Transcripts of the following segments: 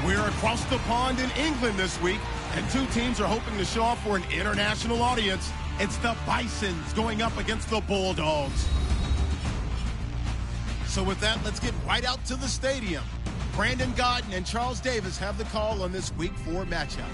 We're across the pond in England this week, and two teams are hoping to show off for an international audience. It's the Bisons going up against the Bulldogs. So with that, let's get right out to the stadium. Brandon Godden and Charles Davis have the call on this Week 4 matchup.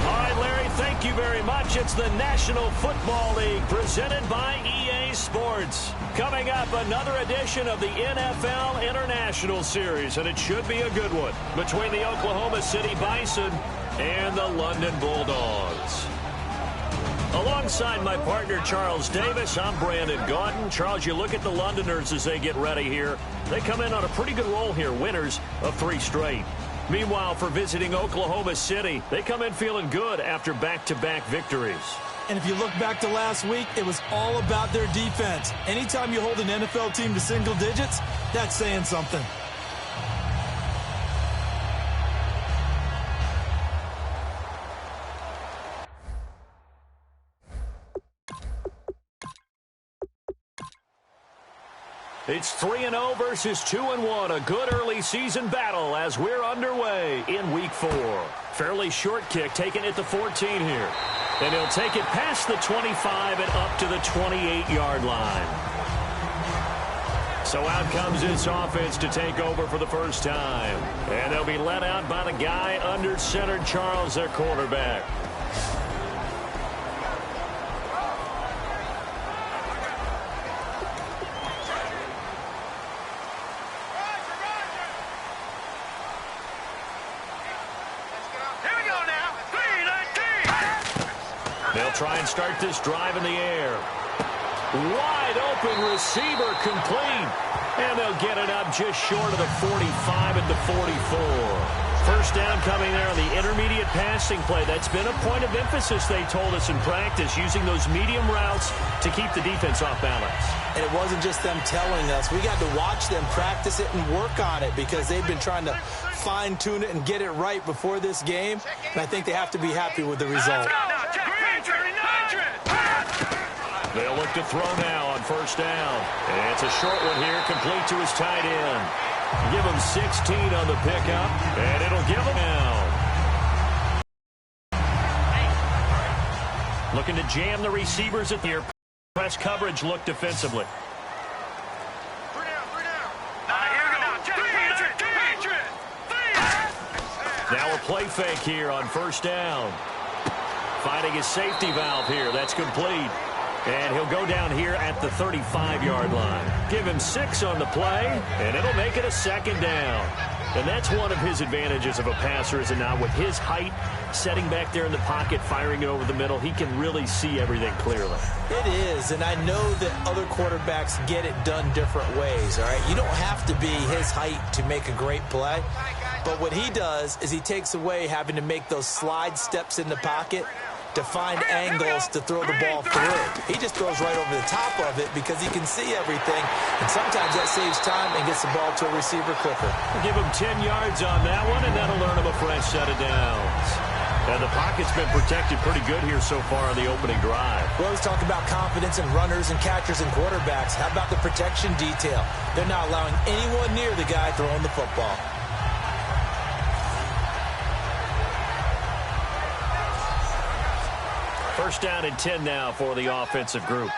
All right, Larry, thank you very much. It's the National Football League presented by EA Sports. Coming up, another edition of the NFL International Series, and it should be a good one, between the Oklahoma City Bison and the London Bulldogs. Alongside my partner, Charles Davis, I'm Brandon Godden. Charles, you look at the Londoners as they get ready here. They come in on a pretty good roll here, winners of 3 straight. Meanwhile, for visiting Oklahoma City, they come in feeling good after back-to-back victories. And if you look back to last week, it was all about their defense. Anytime you hold an NFL team to single digits, that's saying something. It's 3-0 versus 2-1, a good early season battle as we're underway in Week 4. Fairly short kick, taking it to 14 here. And he'll take it past the 25 and up to the 28-yard line. So out comes this offense to take over for the first time. And they'll be led out by the guy under center, Charles, their quarterback. They'll try and start this drive in the air. Wide open receiver complete. And they'll get it up just short of the 45 at the 44. First down coming there on the intermediate passing play. That's been a point of emphasis, they told us in practice, using those medium routes to keep the defense off balance. And it wasn't just them telling us. We got to watch them practice it and work on it because they've been trying to fine-tune it and get it right before this game. And I think they have to be happy with the result. They'll look to throw now on first down. And it's a short one here, complete to his tight end. Give him 16 on the pickup, and it'll give him down. Looking to jam the receivers at the press coverage look defensively. Now a play fake here on first down. Finding his safety valve here. That's complete. And he'll go down here at the 35-yard line. Give him 6 on the play, and it'll make it a second down. And that's one of his advantages of a passer, is it not? With his height, setting back there in the pocket, firing it over the middle, he can really see everything clearly. It is, and I know that other quarterbacks get it done different ways, all right? You don't have to be his height to make a great play. But what he does is he takes away having to make those slide steps in the pocket to find angles to throw the ball through. He just throws right over the top of it because he can see everything, and sometimes that saves time and gets the ball to a receiver quicker. Give him 10 yards on that one, and that'll earn him a fresh set of downs. And the pocket's been protected pretty good here so far on the opening drive. We always talk about confidence in runners and catchers and quarterbacks. How about the protection detail? They're not allowing anyone near the guy throwing the football. First down and 10 now for the offensive group.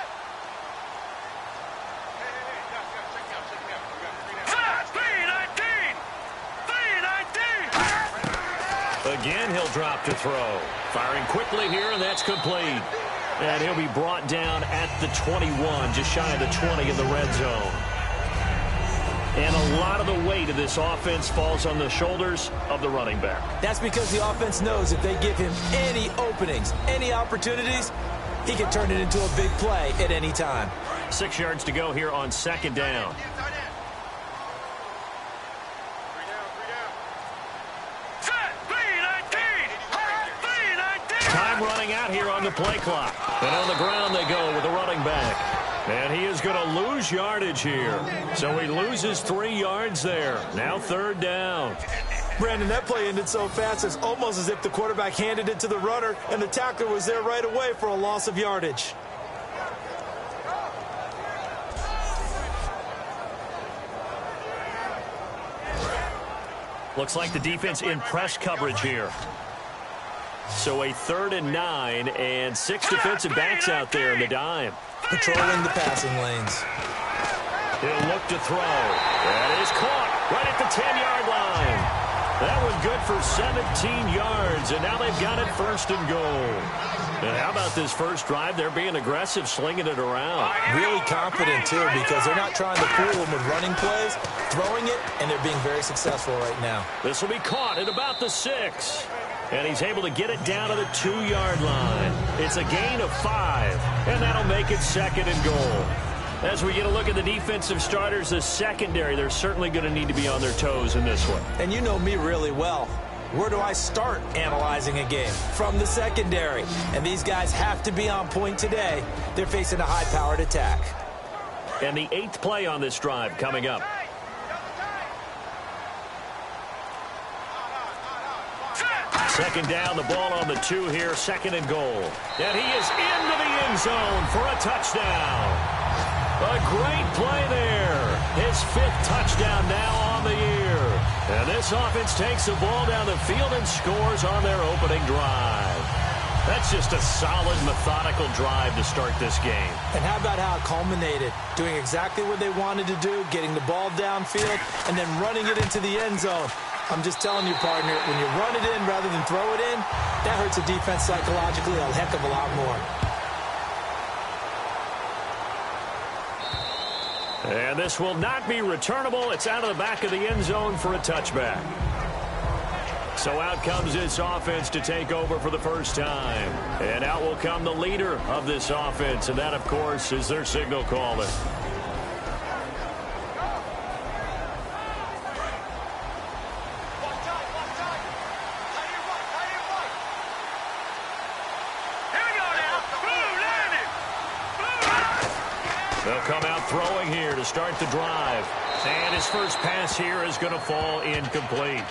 Again, he'll drop to throw. Firing quickly here, and that's complete. And he'll be brought down at the 21, just shy of the 20 in the red zone. And a lot of the weight of this offense falls on the shoulders of the running back. That's because the offense knows if they give him any openings, any opportunities, he can turn it into a big play at any time. 6 yards to go here on second down. Time running out here on the play clock. And on the ground they go with the running back. And he is going to lose yardage here. So he loses 3 yards there. Now third down. Brandon, that play ended so fast, it's almost as if the quarterback handed it to the runner, and the tackler was there right away for a loss of yardage. Looks like the defense in press coverage here. So a 3rd and 9 and 6 defensive backs out there in the dime. Patrolling the passing lanes. He'll look to throw. That is caught right at the 10-yard line. That was good for 17 yards, and now they've got it 1st and goal. And how about this first drive? They're being aggressive, slinging it around. Really confident, too, because they're not trying to fool them with running plays, throwing it, and they're being very successful right now. This will be caught at about the 6. And he's able to get it down to the 2-yard line. It's a gain of 5, and that'll make it 2nd and goal. As we get a look at the defensive starters, the secondary, they're certainly going to need to be on their toes in this one. And you know me really well. Where do I start analyzing a game? From the secondary. And these guys have to be on point today. They're facing a high-powered attack. And the 8th play on this drive coming up. Second down, the ball on the 2 here, 2nd and goal. And he is into the end zone for a touchdown. A great play there. His 5th touchdown now on the year. And this offense takes the ball down the field and scores on their opening drive. That's just a solid, methodical drive to start this game. And how about how it culminated? Doing exactly what they wanted to do, getting the ball downfield, and then running it into the end zone. I'm just telling you, partner, when you run it in rather than throw it in, that hurts a defense psychologically a heck of a lot more. And this will not be returnable. It's out of the back of the end zone for a touchback. So out comes this offense to take over for the first time. And out will come the leader of this offense, and that, of course, is their signal caller. They'll come out throwing here to start the drive. And his first pass here is going to fall incomplete.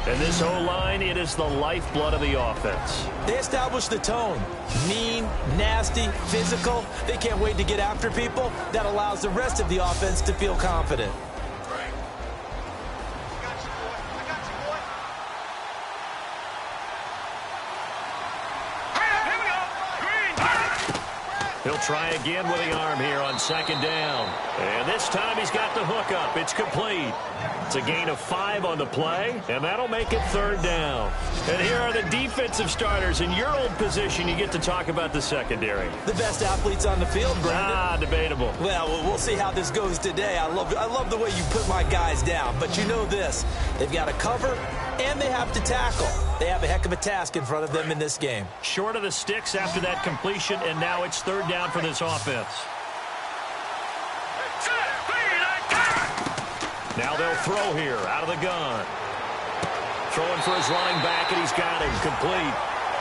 And this O-line, it is the lifeblood of the offense. They establish the tone. Mean, nasty, physical. They can't wait to get after people. That allows the rest of the offense to feel confident. He'll try again with the arm here on 2nd down. And this time he's got the hook up. It's complete. It's a gain of 5 on the play, and that'll make it 3rd down. And here are the defensive starters. In your old position, you get to talk about the secondary. The best athletes on the field, Brandon. Debatable. Well, we'll see how this goes today. I love the way you put my guys down. But you know this. They've got to cover, and they have to tackle. They have a heck of a task in front of them in this game. Short of the sticks after that completion, and now it's 3rd down for this offense. Now they'll throw here out of the gun. Throwing for his running back, and he's got him complete.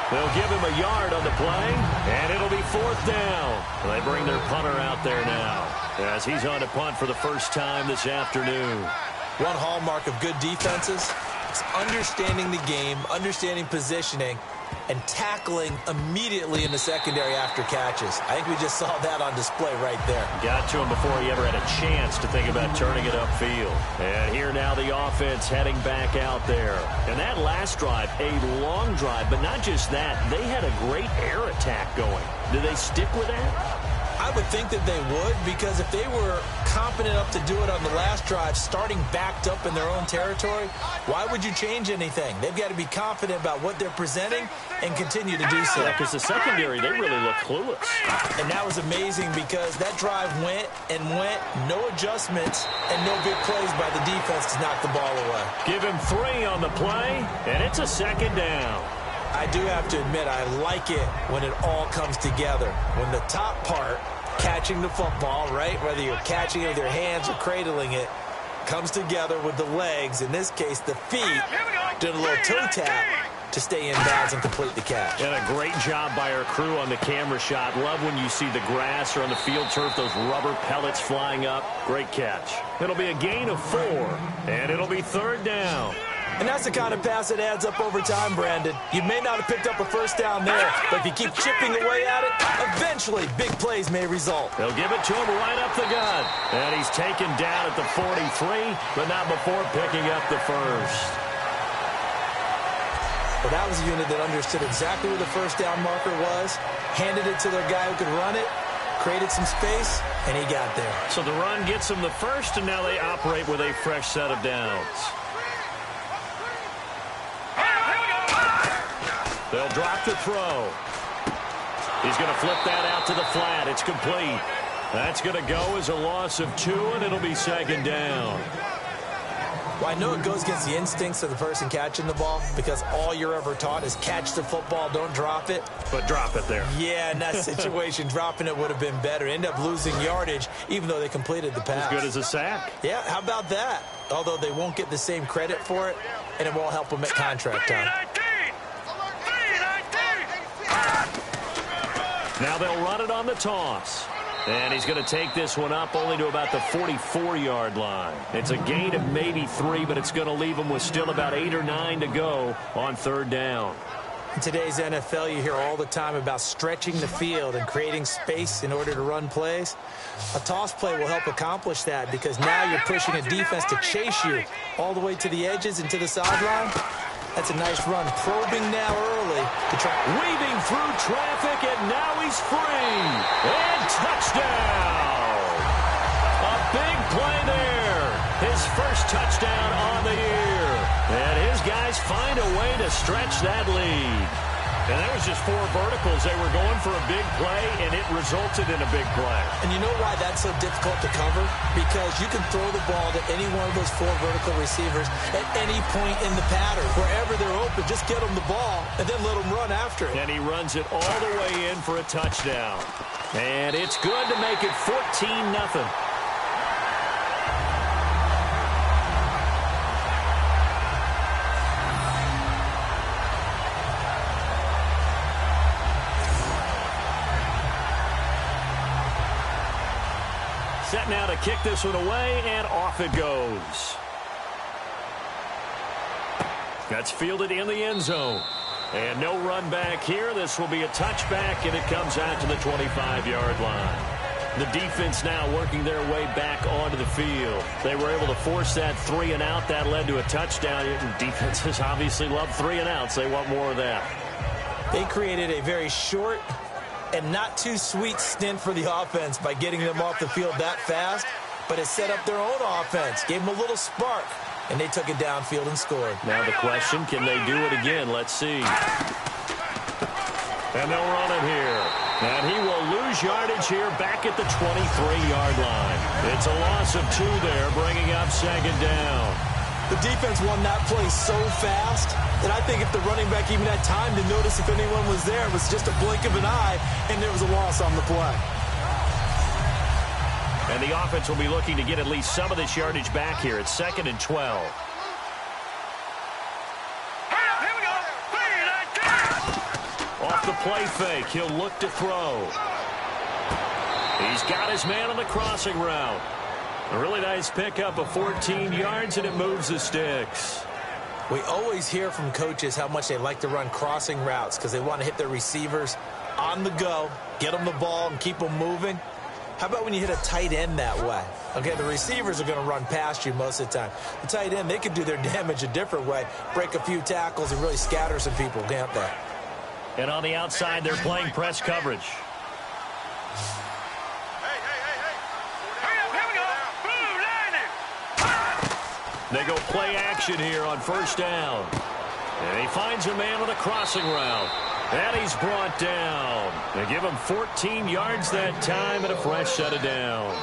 They'll give him a yard on the play, and it'll be 4th down. They bring their punter out there now as he's on to punt for the first time this afternoon. One hallmark of good defenses is understanding the game, understanding positioning, and tackling immediately in the secondary after catches. I think we just saw that on display right there. Got to him before he ever had a chance to think about turning it upfield. And here now the offense heading back out there. And that last drive, a long drive, but not just that. They had a great air attack going. Do they stick with that? I would think that they would, because if they were confident enough to do it on the last drive, starting backed up in their own territory, why would you change anything? They've got to be confident about what they're presenting and continue to do so. Yeah, because the secondary, they really look clueless. And that was amazing because that drive went and went, no adjustments, and no big plays by the defense to knock the ball away. Give him 3 on the play, and it's a 2nd down. I do have to admit, I like it when it all comes together. When the top part, catching the football, right, whether you're catching it with your hands or cradling it, comes together with the legs, in this case the feet, doing a little toe tap to stay in bounds and complete the catch. And a great job by our crew on the camera shot. Love when you see the grass or on the field turf, those rubber pellets flying up. Great catch. It'll be a gain of 4, and it'll be 3rd down. And that's the kind of pass that adds up over time, Brandon. You may not have picked up a first down there, but if you keep chipping away at it, eventually big plays may result. They'll give it to him right up the gut. And he's taken down at the 43, but not before picking up the first. Well, that was a unit that understood exactly where the first down marker was, handed it to their guy who could run it, created some space, and he got there. So the run gets them the first, and now they operate with a fresh set of downs. They'll drop the throw. He's going to flip that out to the flat. It's complete. That's going to go as a loss of 2, and it'll be second down. Well, I know it goes against the instincts of the person catching the ball because all you're ever taught is catch the football, don't drop it. But drop it there. Yeah, in that situation, dropping it would have been better. End up losing yardage, even though they completed the pass. As good as a sack. Yeah, how about that? Although they won't get the same credit for it, and it won't help them at contract time. Now they'll run it on the toss. And he's going to take this one up only to about the 44-yard line. It's a gain of maybe 3, but it's going to leave them with still about 8 or 9 to go on third down. In today's NFL, you hear all the time about stretching the field and creating space in order to run plays. A toss play will help accomplish that because now you're pushing a defense to chase you all the way to the edges and to the sideline. That's a nice run. Probing now early to try. Weaving through traffic, and now he's free. And touchdown. A big play there. His first touchdown on the year. And his guys find a way to stretch that lead. And that was just 4 verticals. They were going for a big play, and it resulted in a big play. And you know why that's so difficult to cover? Because you can throw the ball to any one of those 4 vertical receivers at any point in the pattern. Wherever they're open, just get them the ball and then let them run after it. And he runs it all the way in for a touchdown. And it's good to make it 14-0. Set now to kick this one away, and off it goes. That's fielded in the end zone. And no run back here. This will be a touchback, and it comes out to the 25-yard line. The defense now working their way back onto the field. They were able to force that 3 and out. That led to a touchdown. Defenses obviously love 3 and outs. They want more of that. They created a very short and not too sweet stint for the offense by getting them off the field that fast, but it set up their own offense, gave them a little spark, and they took it downfield and scored. Now the question, can they do it again? Let's see. And they'll run it here. And he will lose yardage here back at the 23-yard line. It's a loss of 2 there, bringing up second down. The defense won that play so fast that I think if the running back even had time to notice if anyone was there, it was just a blink of an eye, and there was a loss on the play. And the offense will be looking to get at least some of this yardage back here. It's 2nd and 12. Off the play fake, he'll look to throw. He's got his man on the crossing route. A really nice pickup of 14 yards, and it moves the sticks. We always hear from coaches how much they like to run crossing routes because they want to hit their receivers on the go, get them the ball, and keep them moving. How about when you hit a tight end that way? Okay, the receivers are going to run past you most of the time. The tight end, they can do their damage a different way, break a few tackles, and really scatter some people, can't they? And on the outside, they're playing press coverage. They go play action here on first down. And he finds a man on the crossing route. And he's brought down. They give him 14 yards that time and a fresh set of downs.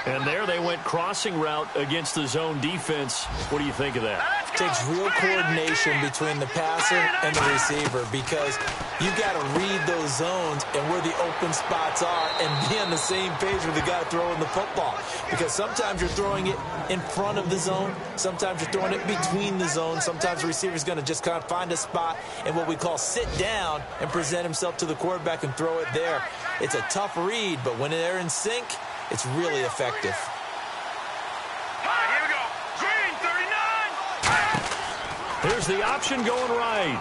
And there they went crossing route against the zone defense. What do you think of that? It takes real coordination between the passer and the receiver because you got to read those zones and where the open spots are and be on the same page with the guy throwing the football. Because sometimes you're throwing it in front of the zone. Sometimes you're throwing it between the zones. Sometimes the receiver's going to just kind of find a spot and what we call sit down and present himself to the quarterback and throw it there. It's a tough read, but when they're in sync, it's really effective. Here's the option going right.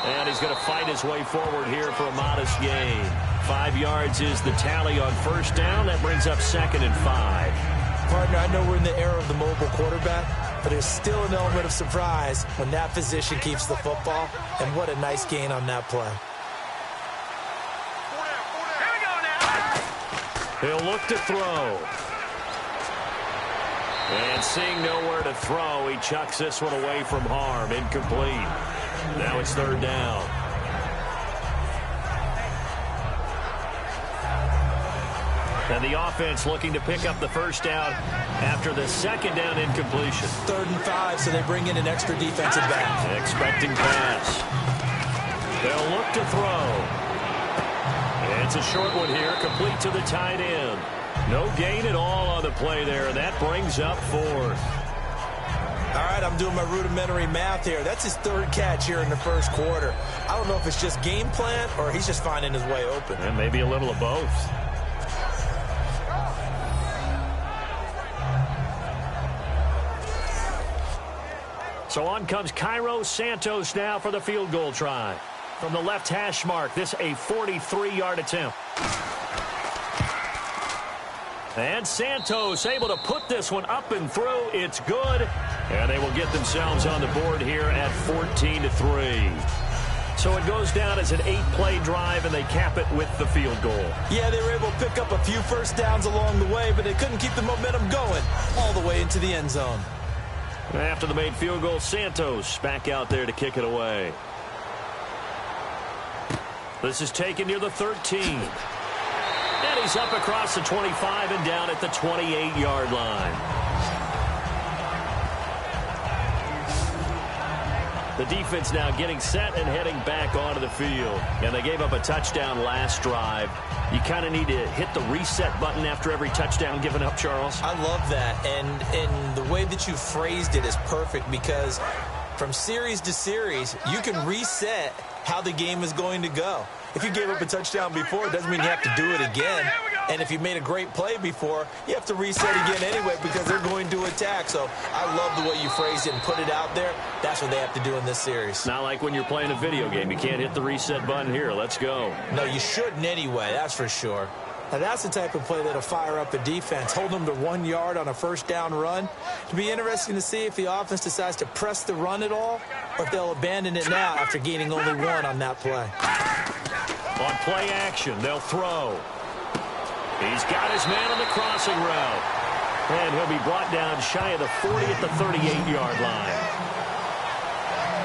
And he's going to fight his way forward here for a modest gain. 5 yards is the tally on first down. That brings up 2nd and 5. Partner, I know we're in the era of the mobile quarterback, but there's still an element of surprise when that position keeps the football. And what a nice gain on that play. He'll look to throw. And seeing nowhere to throw, he chucks this one away from harm. Incomplete. Now it's 3rd down. And the offense looking to pick up the first down after the 2nd down incompletion. 3rd and 5, so they bring in an extra defensive back. Expecting pass. They'll look to throw. It's a short one here, complete to the tight end. No gain at all on the play there, and that brings up 4th. All right, I'm doing my rudimentary math here. That's his 3rd catch here in the first quarter. I don't know if it's just game plan or he's just finding his way open. And maybe a little of both. So on comes Cairo Santos now for the field goal try. From the left hash mark, this a 43-yard attempt. And Santos able to put this one up and through. It's good. And they will get themselves on the board here at 14-3. So it goes down as an 8-play drive, and they cap it with the field goal. Yeah, they were able to pick up a few first downs along the way, but they couldn't keep the momentum going all the way into the end zone. After the made field goal, Santos back out there to kick it away. This is taken near the 13. And he's up across the 25 and down at the 28-yard line. The defense now getting set and heading back onto the field. And they gave up a touchdown last drive. You kind of need to hit the reset button after every touchdown given up, Charles. I love that. And the way that you phrased it is perfect because from series to series, you can reset how the game is going to go. If you gave up a touchdown before, it doesn't mean you have to do it again. And if you made a great play before, you have to reset again anyway because they're going to attack. So I love the way you phrased it and put it out there. That's what they have to do in this series. Not like when you're playing a video game. You can't hit the reset button here. Let's go. No, you shouldn't anyway. That's for sure. Now, that's the type of play that'll fire up a defense. Hold them to 1 yard on a first down run. It'll be interesting to see if the offense decides to press the run at all or if they'll abandon it now after gaining only 1 on that play. On play action, they'll throw. He's got his man on the crossing route. And he'll be brought down shy of the 40 at the 38-yard line.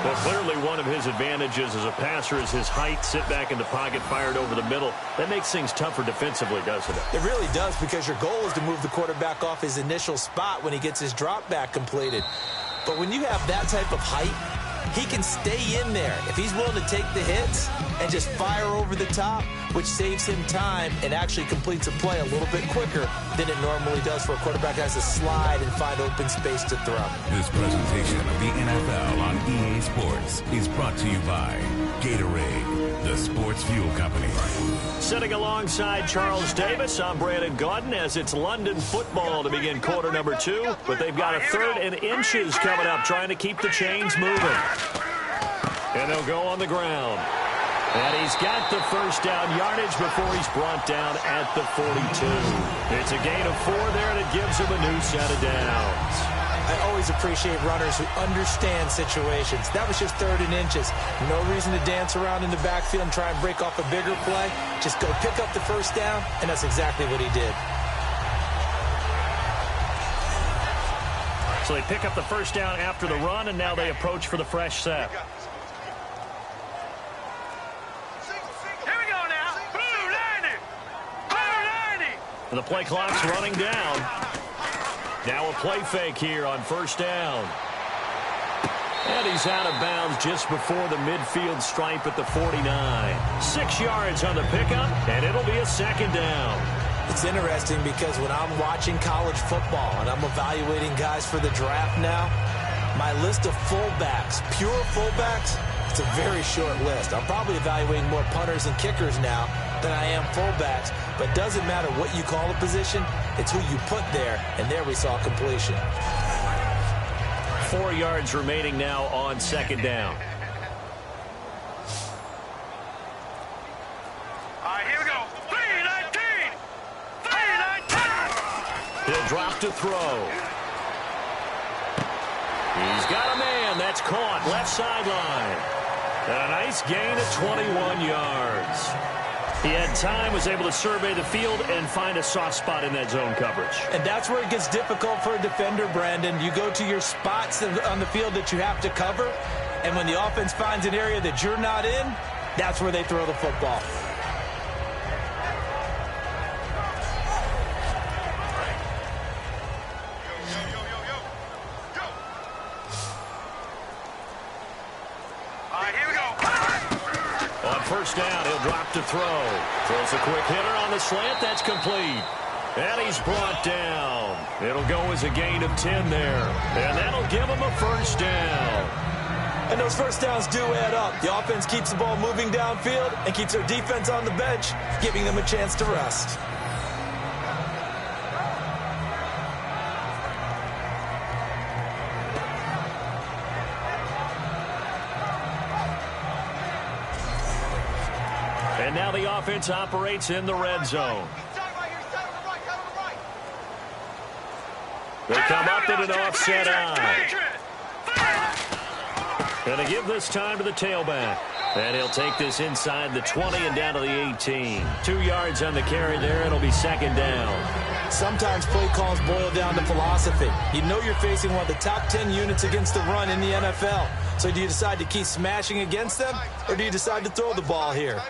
Well, clearly one of his advantages as a passer is his height. Sit back in the pocket, fired over the middle. That makes things tougher defensively, doesn't it? It really does because your goal is to move the quarterback off his initial spot when he gets his drop back completed. But when you have that type of height, he can stay in there if he's willing to take the hits and just fire over the top, which saves him time and actually completes a play a little bit quicker than it normally does for a quarterback that has to slide and find open space to throw. This presentation of the NFL on EA Sports is brought to you by Gatorade, the sports fuel company. Sitting alongside Charles Davis, I'm Brandon Gaudin as it's London football to begin quarter number 2. But they've got a 3rd and inches coming up, trying to keep the chains moving. And they'll go on the ground. And he's got the first down yardage before he's brought down at the 42. It's a gain of 4 there, and it gives him a new set of downs. I always appreciate runners who understand situations. That was just 3rd and inches. No reason to dance around in the backfield and try and break off a bigger play. Just go pick up the first down, and that's exactly what he did. So they pick up the first down after the run, and now they approach for the fresh set. The play clock's running down. Now a play fake here on first down. And he's out of bounds just before the midfield stripe at the 49. 6 yards on the pickup, and it'll be a 2nd down. It's interesting because when I'm watching college football and I'm evaluating guys for the draft now, my list of fullbacks, pure fullbacks, it's a very short list. I'm probably evaluating more punters and kickers now than I am fullbacks, but it doesn't matter what you call a position, it's who you put there, and there we saw completion. 4 yards remaining now on second down. All right, here we go. 3-19. 3-19. He'll drop to throw. He's got a man. That's caught. Left sideline. And a nice gain of 21 yards. He had time, was able to survey the field and find a soft spot in that zone coverage. And that's where it gets difficult for a defender, Brandon. You go to your spots on the field that you have to cover, and when the offense finds an area that you're not in, that's where they throw the football. First down, he'll drop to throw. Throws a quick hitter on the slant. That's complete. And he's brought down. It'll go as a gain of 10 there. And that'll give him a first down. And those first downs do add up. The offense keeps the ball moving downfield and keeps their defense on the bench, giving them a chance to rest. And now the offense operates in the red zone. They come up in an offset eye. And they give this time to the tailback. And he'll take this inside the 20 and down to the 18. 2 yards on the carry there. It'll be second down. Sometimes play calls boil down to philosophy. You know you're facing one of the top 10 units against the run in the NFL. So do you decide to keep smashing against them, or do you decide to throw the ball here?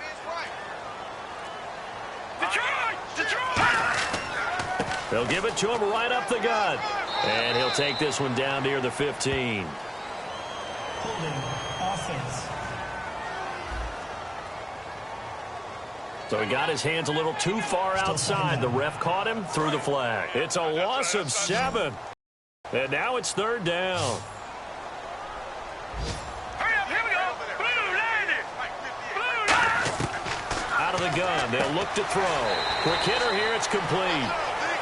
They'll give it to him right up the gut. And he'll take this one down near the 15. Offense. So he got his hands a little too far outside. The ref caught him, threw the flag. It's a loss of 7. And now it's third down. Out of the gun, they'll look to throw. Quick hitter here, it's complete.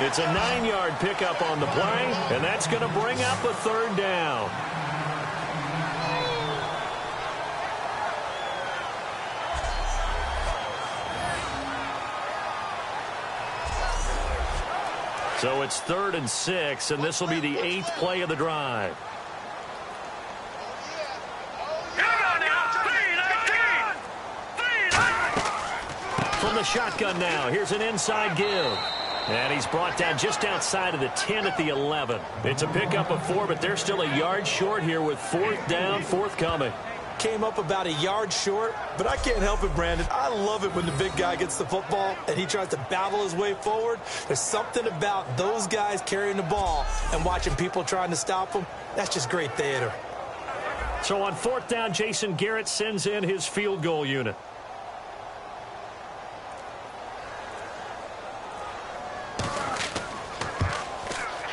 It's a 9-yard pickup on the play, and that's going to bring up a third down. So it's 3rd and 6, and this will be the 8th play of the drive. From the shotgun now, here's an inside give. And he's brought down just outside of the 10 at the 11. It's a pickup of 4, but they're still a yard short here with 4th down, forthcoming. Came up about a yard short, but I can't help it, Brandon. I love it when the big guy gets the football and he tries to battle his way forward. There's something about those guys carrying the ball and watching people trying to stop them. That's just great theater. So on 4th down, Jason Garrett sends in his field goal unit.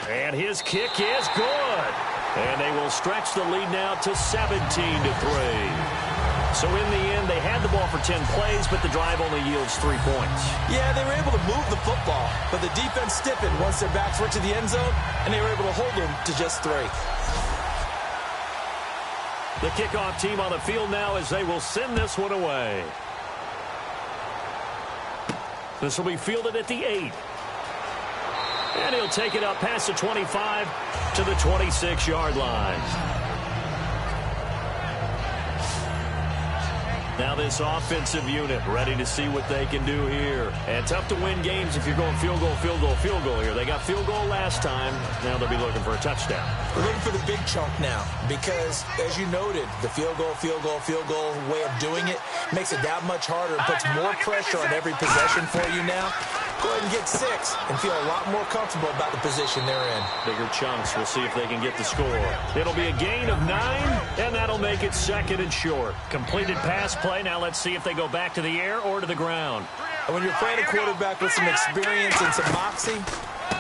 And his kick is good. And they will stretch the lead now to 17-3. So in the end, they had the ball for 10 plays, but the drive only yields 3 points. Yeah, they were able to move the football, but the defense stiffened once their backs went to the end zone, and they were able to hold them to just 3. The kickoff team on the field now as they will send this one away. This will be fielded at the 8. And he'll take it up past the 25 to the 26-yard line. Now this offensive unit ready to see what they can do here. And tough to win games if you're going field goal, field goal, field goal here. They got field goal last time. Now they'll be looking for a touchdown. We're looking for the big chunk now because, as you noted, the field goal way of doing it makes it that much harder and puts more pressure on every possession for you now. Go ahead and get 6 and feel a lot more comfortable about the position they're in. Bigger chunks. We'll see if they can get the score. It'll be a gain of 9, and that'll make it 2nd and short. Completed pass play. Now let's see if they go back to the air or to the ground. And when you're playing a quarterback with some experience and some moxie,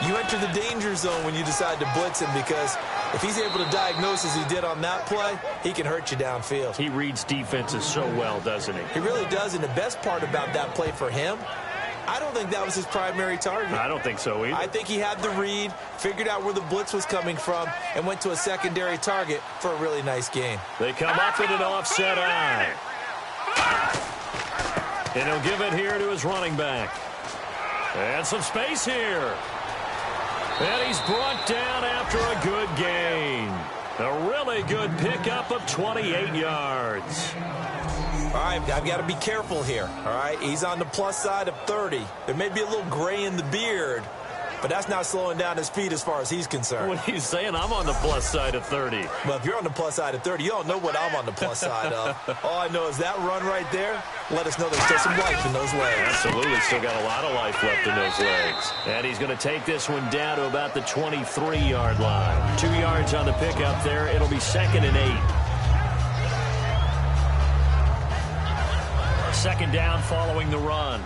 you enter the danger zone when you decide to blitz him because if he's able to diagnose as he did on that play, he can hurt you downfield. He reads defenses so well, doesn't he? He really does, and the best part about that play for him, I don't think that was his primary target. I don't think so either. I think he had the read, figured out where the blitz was coming from, and went to a secondary target for a really nice gain. They come up with an offset eye. And he'll give it here to his running back. And some space here. And he's brought down after a good gain. A really good pickup of 28 yards. All right, I've got to be careful here, all right? He's on the plus side of 30. There may be a little gray in the beard, but that's not slowing down his speed as far as he's concerned. What are you saying? I'm on the plus side of 30. Well, if you're on the plus side of 30, you don't know what I'm on the plus side of. All I know is that run right there, let us know there's still some life in those legs. Absolutely, still got a lot of life left in those legs. And he's going to take this one down to about the 23-yard line. 2 yards on the pickup there. It'll be 2nd and 8. Second down following the run.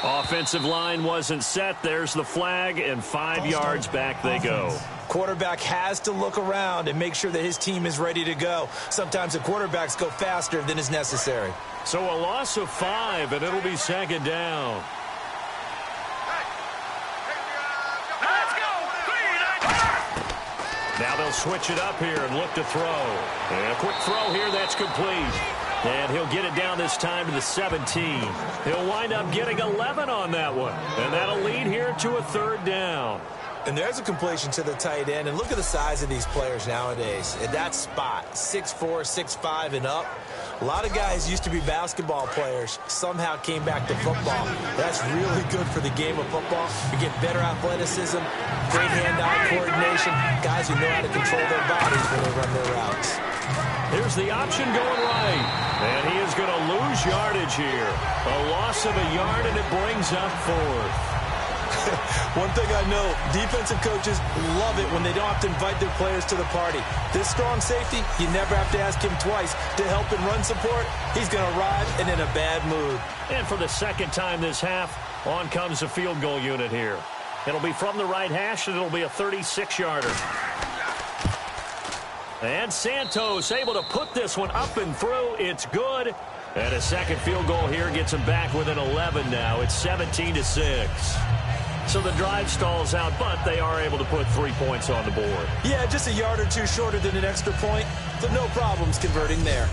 Offensive line wasn't set. There's the flag, and 5 yards back they go. Quarterback has to look around and make sure that his team is ready to go. Sometimes the quarterbacks go faster than is necessary. So a loss of 5, and it'll be 2nd down. Now they'll switch it up here and look to throw. And a quick throw here, that's complete. And he'll get it down this time to the 17. He'll wind up getting 11 on that one. And that'll lead here to a 3rd down. And there's a completion to the tight end. And look at the size of these players nowadays. At that spot, 6'4", 6'5", and up. A lot of guys used to be basketball players, somehow came back to football. That's really good for the game of football. You get better athleticism, great hand-eye coordination, guys who know how to control their bodies when they run their routes. Here's the option going right. And he is going to lose yardage here. A loss of a yard, and it brings up 4th. One thing I know, defensive coaches love it when they don't have to invite their players to the party. This strong safety, you never have to ask him twice to help in run support. He's going to arrive and in a bad mood. And for the 2nd time this half, on comes the field goal unit here. It'll be from the right hash, and it'll be a 36-yarder. And Santos able to put this one up and through. It's good. And a second field goal here gets him back within 11 now. It's 17-6. So the drive stalls out, but they are able to put 3 points on the board. Yeah, just a yard or two shorter than an extra point, so no problems converting there.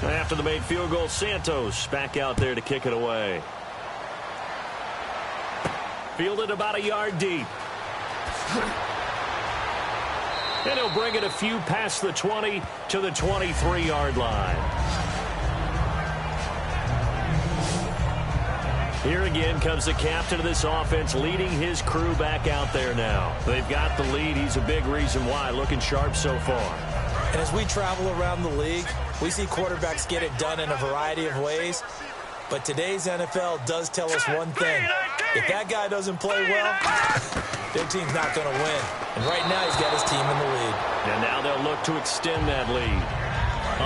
After the made field goal, Santos back out there to kick it away. Fielded about a yard deep. And he'll bring it a few past the 20 to the 23-yard line. Here again comes the captain of this offense, leading his crew back out there now. They've got the lead. He's a big reason why. Looking sharp so far. And as we travel around the league, we see quarterbacks get it done in a variety of ways. But today's NFL does tell us one thing. If that guy doesn't play well, their team's not going to win. And right now he's got his team in the lead. And now they'll look to extend that lead.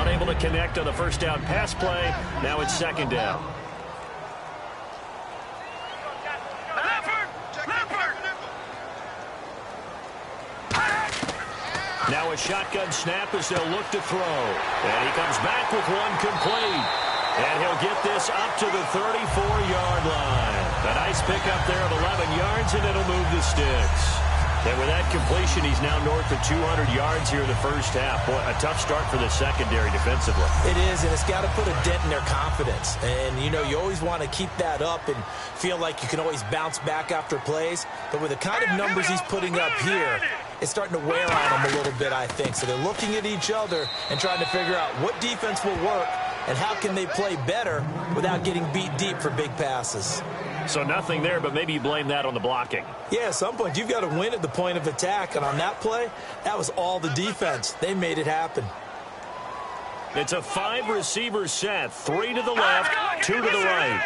Unable to connect on the first down pass play. Now it's 2nd down. Now a shotgun snap as they'll look to throw. And he comes back with one complete. And he'll get this up to the 34-yard line. A nice pickup there of 11 yards, and it'll move the sticks. And with that completion, he's now north of 200 yards here in the first half. Boy, a tough start for the secondary defensively. It is, and it's got to put a dent in their confidence. And, you know, you always want to keep that up and feel like you can always bounce back after plays. But with the kind of numbers he's putting up here, it's starting to wear on them a little bit, I think. So they're looking at each other and trying to figure out what defense will work and how can they play better without getting beat deep for big passes. So nothing there, but maybe you blame that on the blocking. Yeah, at some point, you've got to win at the point of attack. And on that play, that was all the defense. They made it happen. It's a 5-receiver set. 3 to the left, 2 to the right.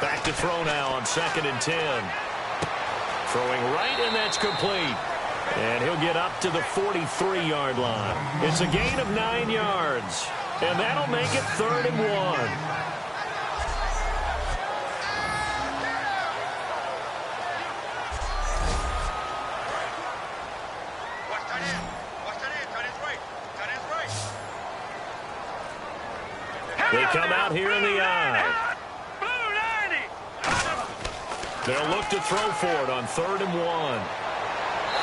Back to throw now on 2nd and 10. Throwing right, and that's complete. And he'll get up to the 43-yard line. It's a gain of 9 yards. And that'll make it 3rd and 1. They come out here in the I. They'll look to throw for it on 3rd and 1.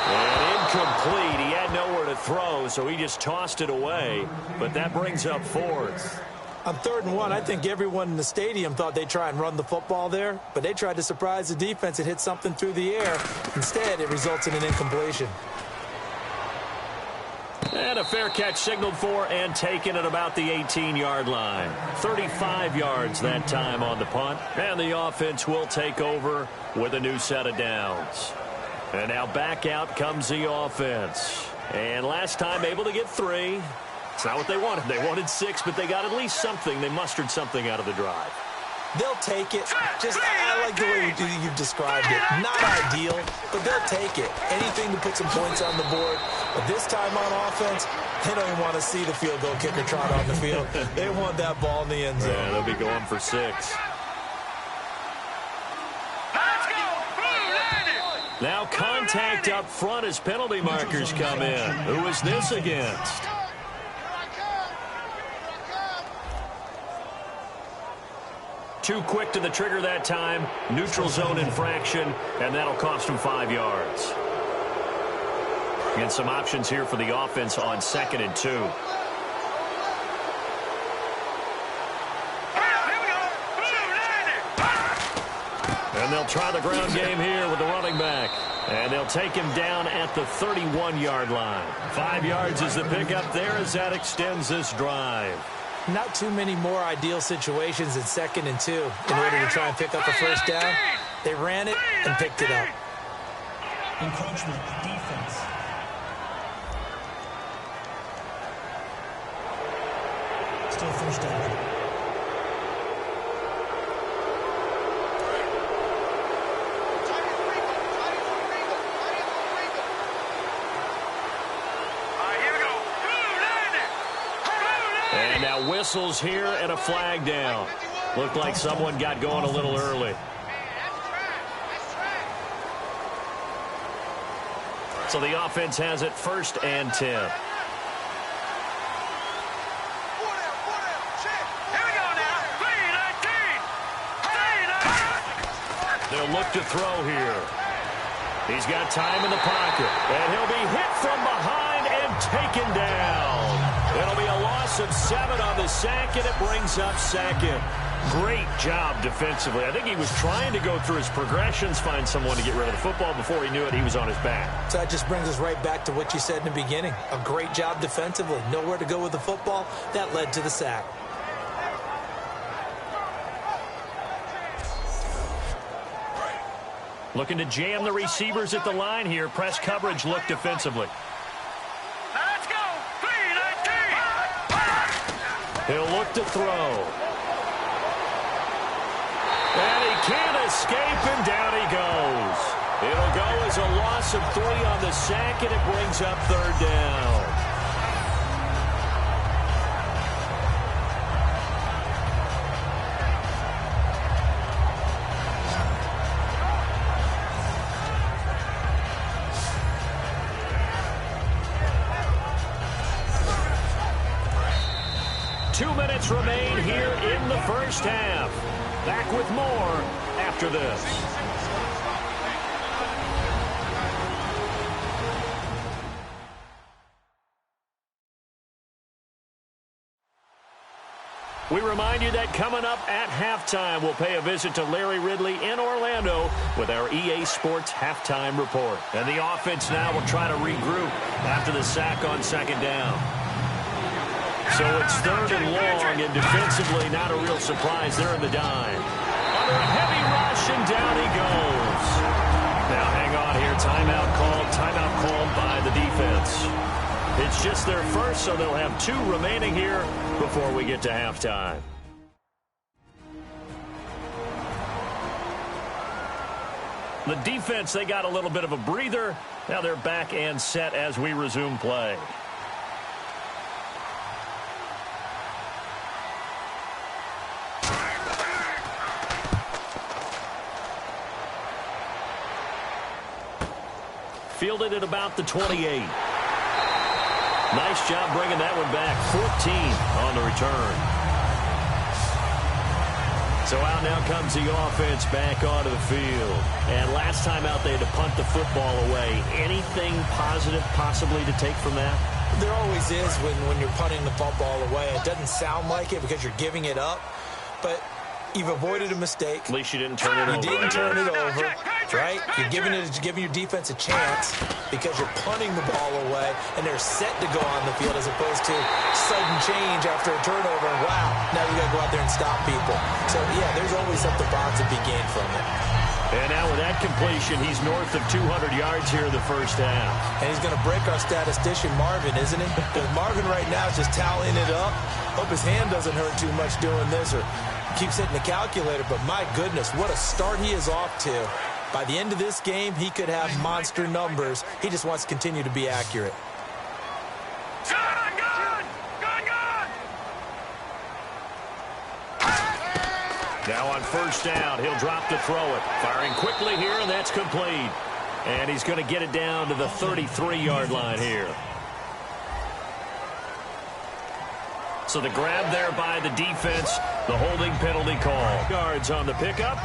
And incomplete. He had nowhere to throw, so he just tossed it away. But that brings up 4th. On 3rd and 1, I think everyone in the stadium thought they'd try and run the football there, but they tried to surprise the defense and hit something through the air. Instead, it results in an incompletion. And a fair catch signaled for and taken at about the 18-yard line. 35 yards that time on the punt. And the offense will take over with a new set of downs. And now back out comes the offense. And last time able to get 3. It's not what they wanted. They wanted 6, but they got at least something. They mustered something out of the drive. They'll take it. I like the way you've described it. Not ideal, but they'll take it. Anything to put some points on the board. But this time on offense, they don't even want to see the field goal kicker trot on the field. They want that ball in the end zone. Yeah, they'll be going for 6. Now contact up front as penalty markers come in. Who is this against? Too quick to the trigger that time. Neutral zone infraction, and that'll cost him 5 yards. And some options here for the offense on 2nd and 2. And they'll try the ground game here with the running back. And they'll take him down at the 31-yard line. 5 yards is the pickup there as that extends this drive. Not too many more ideal situations in 2nd and 2 in order to try and pick up a first down. They ran it and picked it up. Encroachment defense. Still first down. And now whistles here and a flag down. Looked like someone got going a little early. So the offense has it 1st and 10. They'll look to throw here. He's got time in the pocket. And he'll be hit from behind and taken down. It'll be a loss of 7 on the sack, and it brings up 2nd. Great job defensively. I think he was trying to go through his progressions, find someone to get rid of the football. Before he knew it, he was on his back. So that just brings us right back to what you said in the beginning. A great job defensively. Nowhere to go with the football. That led to the sack. Looking to jam the receivers at the line here. Press coverage look defensively. Let's go. 3-19. He'll look to throw. And he can't escape, and down he goes. It'll go as a loss of 3 on the sack, and it brings up 3rd down. Remain here in the first half. Back with more after this. We remind you that coming up at halftime, we'll pay a visit to Larry Ridley in Orlando with our EA Sports halftime report. And the offense now will try to regroup after the sack on 2nd down. So it's 3rd and long, and defensively not a real surprise. They're in the dime. Under a heavy rush, and down he goes. Now hang on here. Timeout called by the defense. It's just their first, so they'll have 2 remaining here before we get to halftime. The defense, they got a little bit of a breather. Now they're back and set as we resume play. Fielded at about the 28. Nice job bringing that one back. 14 on the return. So out now comes the offense back onto the field. And last time out, they had to punt the football away. Anything positive possibly to take from that? There always is when you're punting the football away. It doesn't sound like it because you're giving it up, but you've avoided a mistake. At least you didn't turn it over. You didn't turn it over, right? You're giving your defense a chance because you're punting the ball away, and they're set to go on the field as opposed to sudden change after a turnover. And wow, now you got to go out there and stop people. So, yeah, there's always something positive to be gained from it. And now with that completion, he's north of 200 yards here in the first half. And he's going to break our statistician, Marvin, isn't he? Because Marvin right now is just tallying it up. Hope his hand doesn't hurt too much doing this or keeps hitting the calculator. But my goodness, what a start he is off to. By the end of this game, he could have monster numbers. He just wants to continue to be accurate. Now on first down, he'll drop to throw it. Firing quickly here, and that's complete. And he's going to get it down to the 33-yard line here. So the grab there by the defense, the holding penalty call. Yards on the pickup.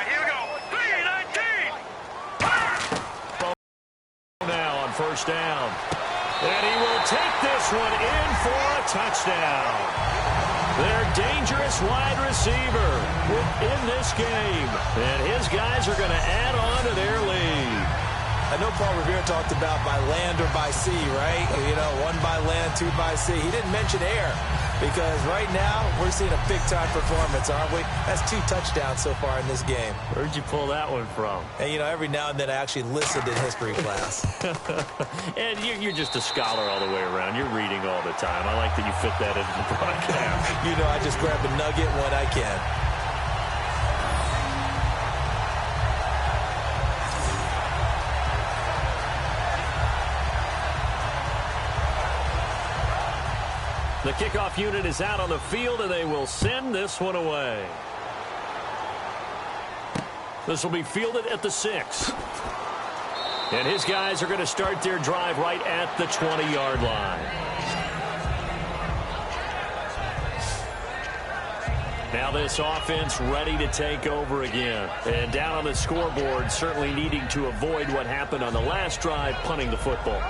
Here we go. 3-19. Now on first down. And he will take this one in for a touchdown. Their dangerous wide receiver in this game. And his guys are going to add on to their lead. I know Paul Revere talked about by land or by sea, right? You know, one by land, two by sea. He didn't mention air because right now we're seeing a big-time performance, aren't we? That's 2 touchdowns so far in this game. Where'd you pull that one from? And, you know, every now and then I actually listened in history class. And you're just a scholar all the way around. You're reading all the time. I like that you fit that into the broadcast. You know, I just grab a nugget when I can. The kickoff unit is out on the field, and they will send this one away. This will be fielded at the 6. And his guys are going to start their drive right at the 20-yard line. Now this offense ready to take over again. And down on the scoreboard, certainly needing to avoid what happened on the last drive, punting the football.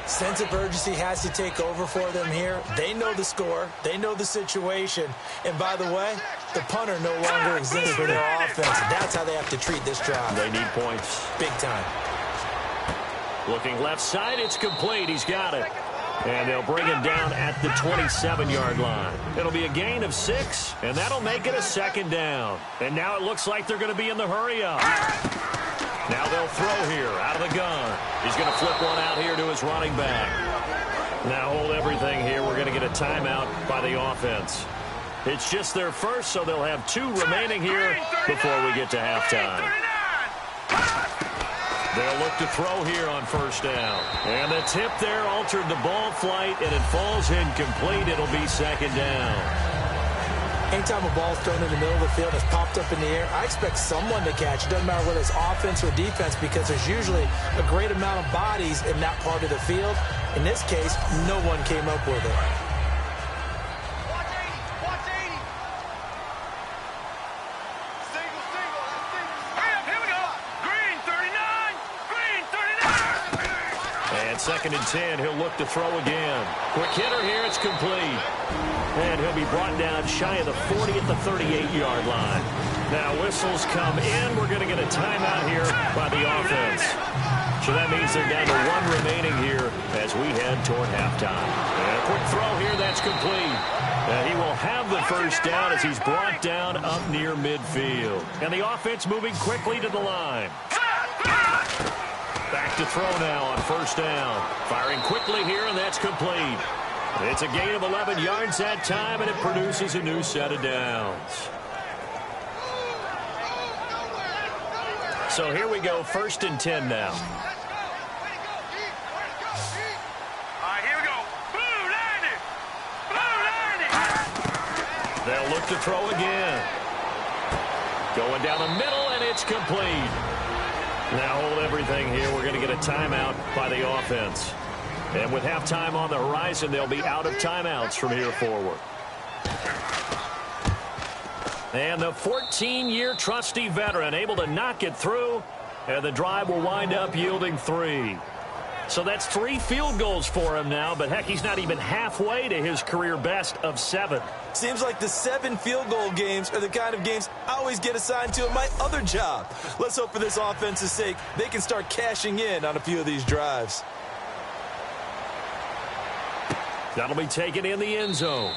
Sense of urgency has to take over for them here. They know the score. They know the situation. And by the way, the punter no longer exists for their offense. That's how they have to treat this drive. They need points. Big time. Looking left side, it's complete. He's got it. And they'll bring him down at the 27-yard line. It'll be a gain of 6, and that'll make it a second down. And now it looks like they're going to be in the hurry-up. Now they'll throw here out of the gun. He's going to flip one out here to his running back. Now hold everything here. We're going to get a timeout by the offense. It's just their first, so they'll have 2 remaining here before we get to halftime. They'll look to throw here on first down. And the tip there altered the ball flight, and it falls incomplete. It'll be second down. Anytime a ball's thrown in the middle of the field that's popped up in the air, I expect someone to catch. It doesn't matter whether it's offense or defense because there's usually a great amount of bodies in that part of the field. In this case, no one came up with it. Watch 80. Here we go. Green 39. Green 39. And second and 10, he'll look to throw again. Quick hitter here, it's complete. And he'll be brought down shy of the 40 at the 38-yard line. Now whistles come in. We're going to get a timeout here by the offense. So that means they're down to 1 remaining here as we head toward halftime. And a quick throw here, that's complete. And he will have the first down as he's brought down up near midfield. And the offense moving quickly to the line. Back to throw now on first down. Firing quickly here, and that's complete. It's a gain of 11 yards that time, and it produces a new set of downs. So here we go, 1st and 10 now. Here we go. Blue 90. Blue 90. They'll look to throw again. Going down the middle, and it's complete. Now hold everything here. We're going to get a timeout by the offense. And with halftime on the horizon, they'll be out of timeouts from here forward. And the 14-year trusty veteran able to knock it through, and the drive will wind up yielding 3. So that's 3 field goals for him now, but heck, he's not even halfway to his career best of 7. Seems like the 7 field goal games are the kind of games I always get assigned to at my other job. Let's hope for this offense's sake they can start cashing in on a few of these drives. That'll be taken in the end zone.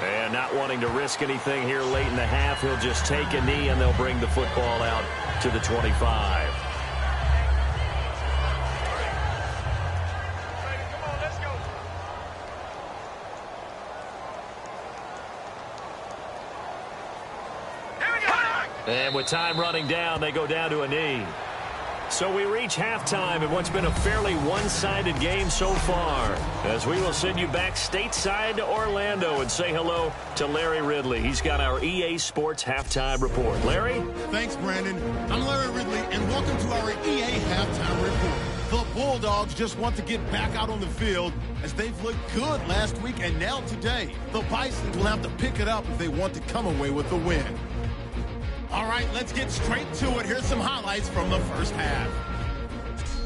And not wanting to risk anything here late in the half, he'll just take a knee and they'll bring the football out to the 25. And with time running down, they go down to a knee. So we reach halftime in what's been a fairly one-sided game so far, as we will send you back stateside to Orlando and say hello to Larry Ridley. He's got our EA Sports halftime report. Larry? Thanks, Brandon. I'm Larry Ridley, and welcome to our EA halftime report. The Bulldogs just want to get back out on the field as they've looked good last week and now today. The Bisons will have to pick it up if they want to come away with the win. All right, let's get straight to it. Here's some highlights from the first half.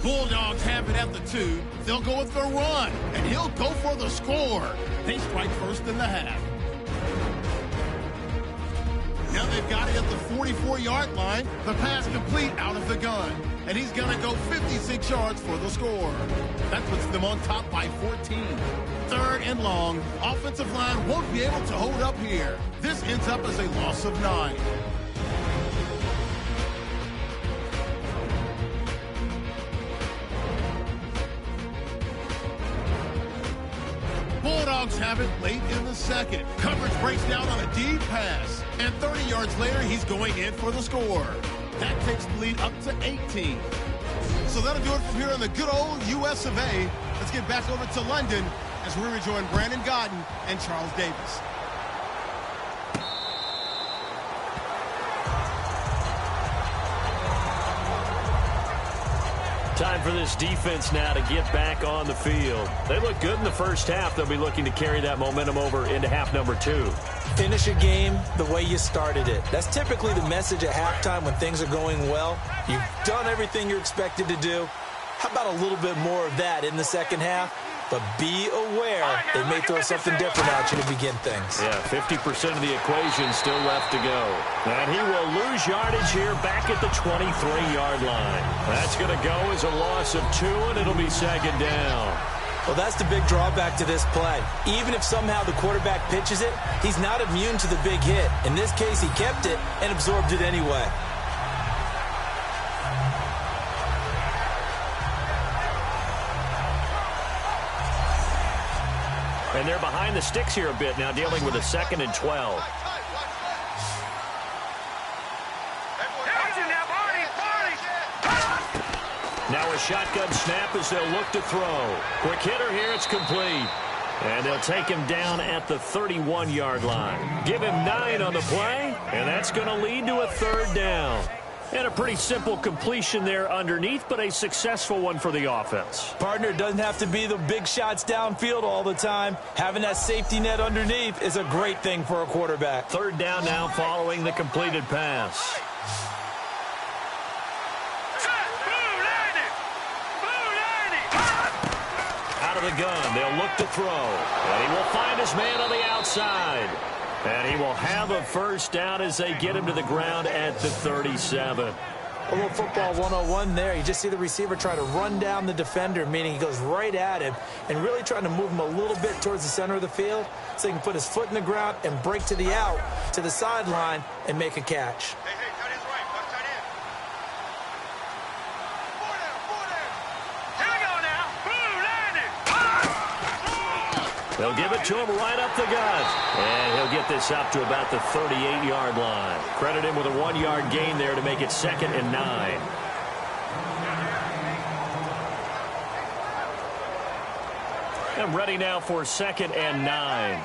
Bulldogs have it at the 2. They'll go with the run, and he'll go for the score. They strike first in the half. Now they've got it at the 44-yard line. The pass complete out of the gun. And he's going to go 56 yards for the score. That puts them on top by 14. 3rd and long. Offensive line won't be able to hold up here. This ends up as a loss of 9. Bulldogs have it late in the second. Coverage breaks down on a deep pass. And 30 yards later, he's going in for the score. That takes the lead up to 18. So that'll do it from here in the good old US of A. Let's get back over to London as we rejoin Brandon Godden and Charles Davis. Time for this defense now to get back on the field. They look good in the first half. They'll be looking to carry that momentum over into half number 2. Finish a game the way you started it. That's typically the message at halftime when things are going well. You've done everything you're expected to do. How about a little bit more of that in the second half? But be aware they may throw something different at you to begin things. Yeah, 50% of the equation still left to go. And he will lose yardage here back at the 23-yard line. That's going to go as a loss of 2, and it'll be 2nd down. Well, that's the big drawback to this play. Even if somehow the quarterback pitches it, he's not immune to the big hit. In this case, he kept it and absorbed it anyway. And they're behind the sticks here a bit now, dealing with a 2nd and 12. Now a shotgun snap as they'll look to throw. Quick hitter here, it's complete. And they'll take him down at the 31-yard line. Give him 9 on the play, and that's going to lead to a 3rd down. And a pretty simple completion there underneath, but a successful one for the offense. Partner, it doesn't have to be the big shots downfield all the time. Having that safety net underneath is a great thing for a quarterback. 3rd down now following the completed pass. Out of the gun, they'll look to throw. And he will find his man on the outside. And he will have a 1st down as they get him to the ground at the 37. A little football 101 there. You just see the receiver try to run down the defender, meaning he goes right at him and really trying to move him a little bit towards the center of the field so he can put his foot in the ground and break to the out, to the sideline, and make a catch. They'll give it to him right up the gut. And he'll get this up to about the 38-yard line. Credit him with a 1-yard gain there to make it 2nd and 9. And ready now for 2nd and 9.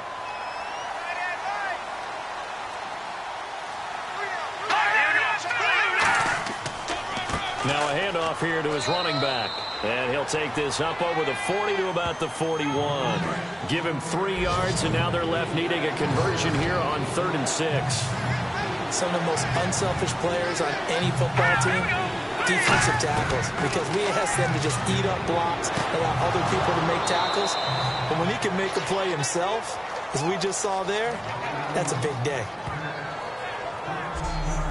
Now a handoff off here to his running back. And he'll take this up over the 40 to about the 41. Give him 3 yards, and now they're left needing a conversion here on 3rd and 6. Some of the most unselfish players on any football team, defensive tackles, because we ask them to just eat up blocks, allow other people to make tackles. But when he can make a play himself, as we just saw there, that's a big day.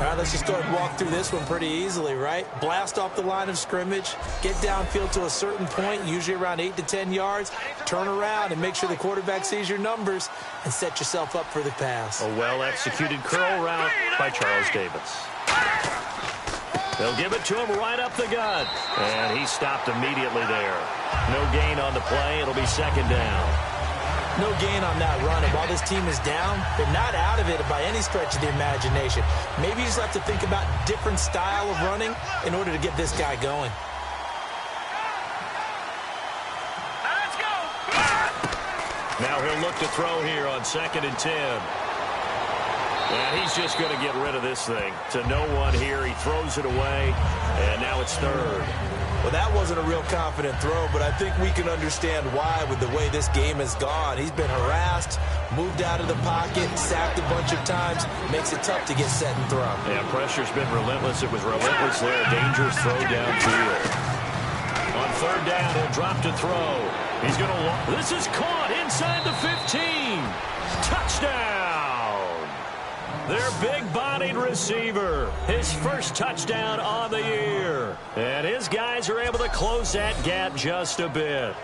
All right, let's just go ahead and walk through this one pretty easily, right? Blast off the line of scrimmage, get downfield to a certain point, usually around 8 to 10 yards, turn around and make sure the quarterback sees your numbers and set yourself up for the pass. A well-executed curl route by Charles Davis. They'll give it to him right up the gut. And he stopped immediately there. No gain on the play. It'll be 2nd down. No gain on that run. And while this team is down, they're not out of it by any stretch of the imagination. Maybe you just have to think about different style of running in order to get this guy going. Let's go. Now he'll look to throw here on 2nd and 10. And he's just going to get rid of this thing. To no one here. He throws it away. And now it's 3rd. Well, that wasn't a real confident throw, but I think we can understand why with the way this game has gone. He's been harassed, moved out of the pocket, sacked a bunch of times. Makes it tough to get set and throw. Yeah, pressure's been relentless. It was relentless there. A dangerous throw downfield. On 3rd down, he'll drop to throw. He's going to... This is caught inside the 15. Touchdown! Their big-bodied receiver. His first touchdown on the year. And his guys are able to close that gap just a bit.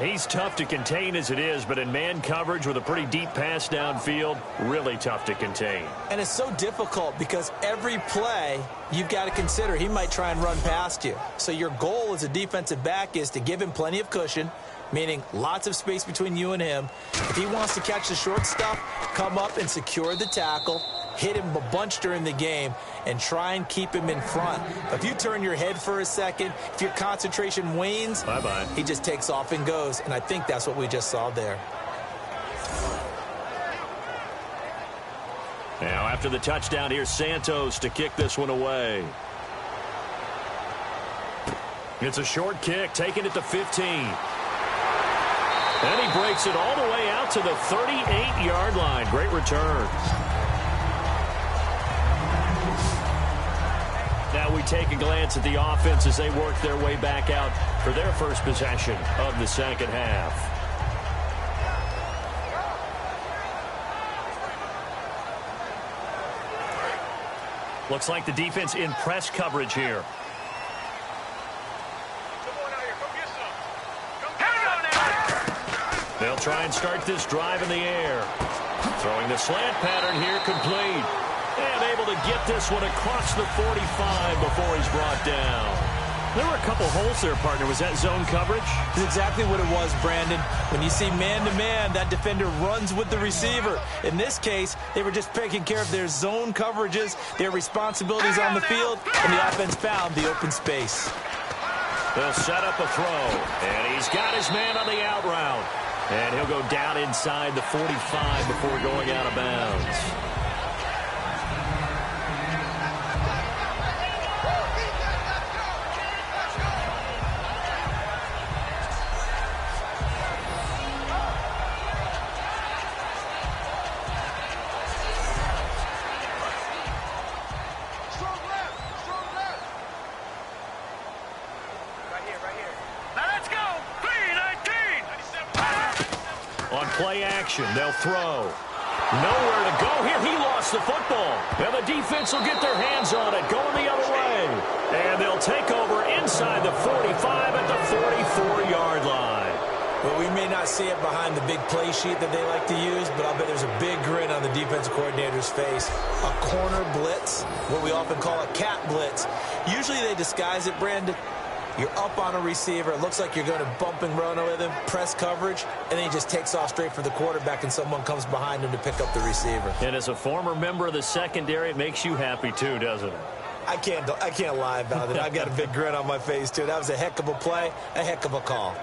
He's tough to contain as it is, but in man coverage with a pretty deep pass downfield, really tough to contain. And it's so difficult because every play you've got to consider he might try and run past you. So your goal as a defensive back is to give him plenty of cushion, meaning lots of space between you and him. If he wants to catch the short stuff, come up and secure the tackle, hit him a bunch during the game, and try and keep him in front. But if you turn your head for a second, if your concentration wanes, bye-bye. He just takes off and goes, and I think that's what we just saw there. Now, after the touchdown, here's Santos to kick this one away. It's a short kick, taking it to 15. And he breaks it all the way out to the 38-yard line. Great return. Now we take a glance at the offense as they work their way back out for their first possession of the 2nd half. Looks like the defense in press coverage here. They'll try and start this drive in the air. Throwing the slant pattern here, complete. And able to get this one across the 45 before he's brought down. There were a couple holes there, partner. Was that zone coverage? That's exactly what it was, Brandon. When you see man-to-man, that defender runs with the receiver. In this case, they were just taking care of their zone coverages, their responsibilities on the field, and the offense found the open space. They'll set up a throw, and he's got his man on the out route. And he'll go down inside the 45 before going out of bounds. Play action. They'll throw. Nowhere to go here. He lost the football. And the defense will get their hands on it. Going the other way. And they'll take over inside the 45 at the 44-yard line. Well, we may not see it behind the big play sheet that they like to use, but I'll bet there's a big grin on the defensive coordinator's face. A corner blitz, what we often call a cat blitz. Usually they disguise it, Brandon. You're up on a receiver. It looks like you're going to bump and run with him, press coverage, and then he just takes off straight for the quarterback, and someone comes behind him to pick up the receiver. And as a former member of the secondary, it makes you happy too, doesn't it? I can't lie about it. I've got a big grin on my face, too. That was a heck of a play, a heck of a call.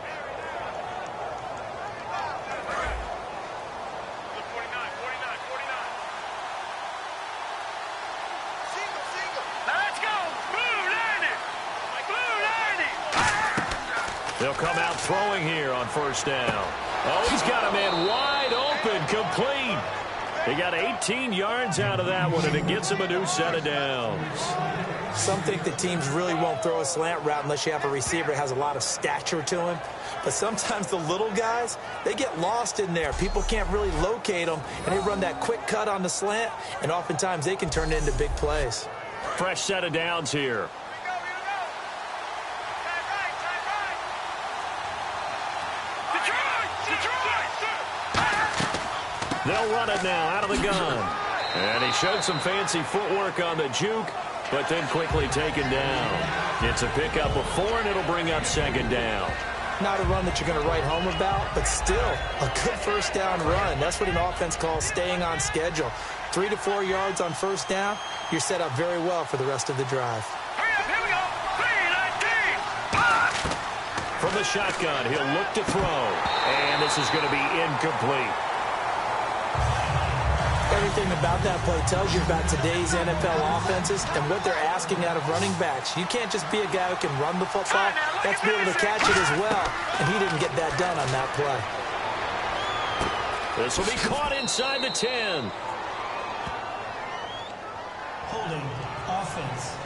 Let's go. Blue landed. Blue They'll come out throwing here on first down. Oh, he's got a man wide open, complete. He got 18 yards out of that one, and it gets him a new set of downs. Some think that teams really won't throw a slant route unless you have a receiver that has a lot of stature to him. But sometimes the little guys, they get lost in there. People can't really locate them, and they run that quick cut on the slant, and oftentimes they can turn it into big plays. Fresh set of downs here. They'll run it now out of the gun. And he showed some fancy footwork on the juke, but then quickly taken down. It's a pickup of 4, and it'll bring up second down. Not a run that you're going to write home about, but still a good first down run. That's what an offense calls staying on schedule. 3 to 4 yards on first down, you're set up very well for the rest of the drive. Here we go. 3-19. From the shotgun, he'll look to throw. And this is going to be incomplete. Everything about that play tells you about today's NFL offenses and what they're asking out of running backs. You can't just be a guy who can run the football. You have to be able to catch it as well, and he didn't get that done on that play. This will be caught inside the 10. Holding offense.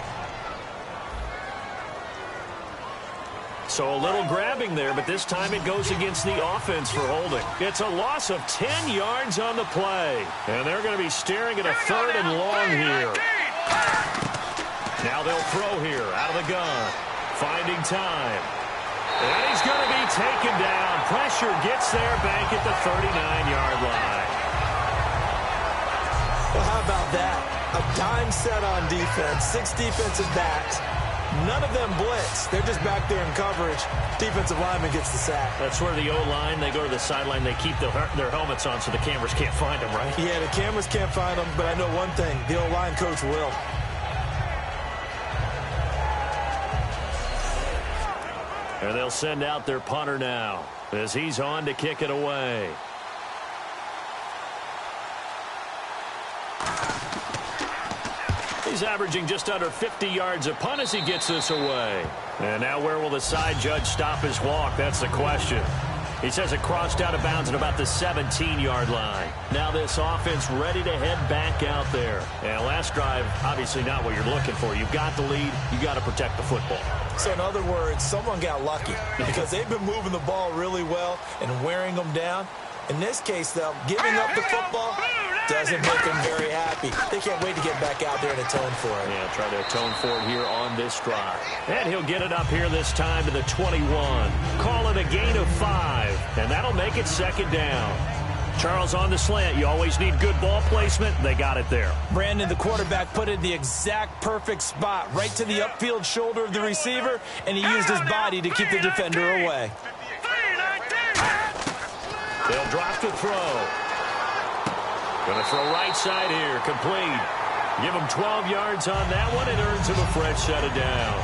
So a little grabbing there, but this time it goes against the offense for holding. It's a loss of 10 yards on the play. And they're going to be staring at a 3rd and long here. Now they'll throw here out of the gun. Finding time. And he's going to be taken down. Pressure gets there back at the 39-yard line. Well, how about that? A dime set on defense. 6 defensive backs. None of them blitz. They're just back there in coverage. Defensive lineman gets the sack. That's where the O-line, they go to the sideline, they keep their helmets on so the cameras can't find them, right? Yeah, the cameras can't find them, but I know one thing. The O-line coach will. And they'll send out their punter now as he's on to kick it away. He's averaging just under 50 yards a punt as he gets this away. And now where will the side judge stop his walk? That's the question. He says it crossed out of bounds at about the 17-yard line. Now this offense ready to head back out there. And last drive, obviously not what you're looking for. You've got the lead. You've got to protect the football. So in other words, someone got lucky because they've been moving the ball really well and wearing them down. In this case, though, giving up the football doesn't make them very happy. They can't wait to get back out there and atone for it. Yeah, try to atone for it here on this drive. And he'll get it up here this time to the 21. Call it a gain of 5, and that'll make it second down. Charles, on the slant, you always need good ball placement. They got it there. Brandon, the quarterback, put it in the exact perfect spot, right to the upfield shoulder of the receiver, and he used his body to keep the defender away. They'll drop the throw. Going to throw right side here, complete. Give him 12 yards on that one and earns him a fresh set of downs.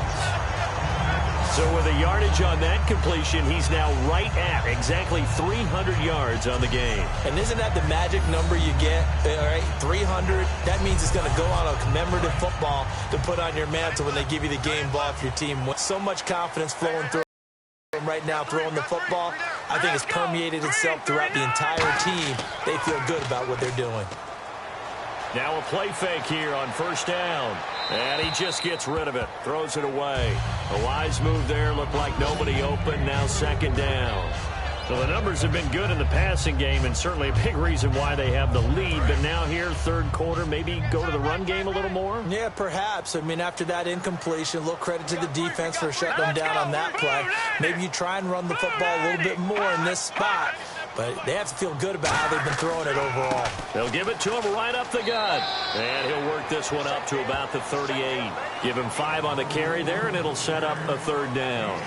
So with a yardage on that completion, he's now right at exactly 300 yards on the game. And isn't that the magic number you get, all right, 300? That means it's going to go on a commemorative football to put on your mantle when they give you the game ball if your team wins. So much confidence flowing through right now throwing the football. I think it's permeated itself throughout the entire team. They feel good about what they're doing. Now a play fake here on first down. And he just gets rid of it. Throws it away. A wise move there. Looked like nobody open. Now second down. So the numbers have been good in the passing game and certainly a big reason why they have the lead. But now here, third quarter, maybe go to the run game a little more? Yeah, perhaps. I mean, after that incompletion, a little credit to the defense for shutting them down on that play. Maybe you try and run the football a little bit more in this spot. But they have to feel good about how they've been throwing it overall. They'll give it to him right up the gut. And he'll work this one up to about the 38. Give him 5 on the carry there, and it'll set up a third down.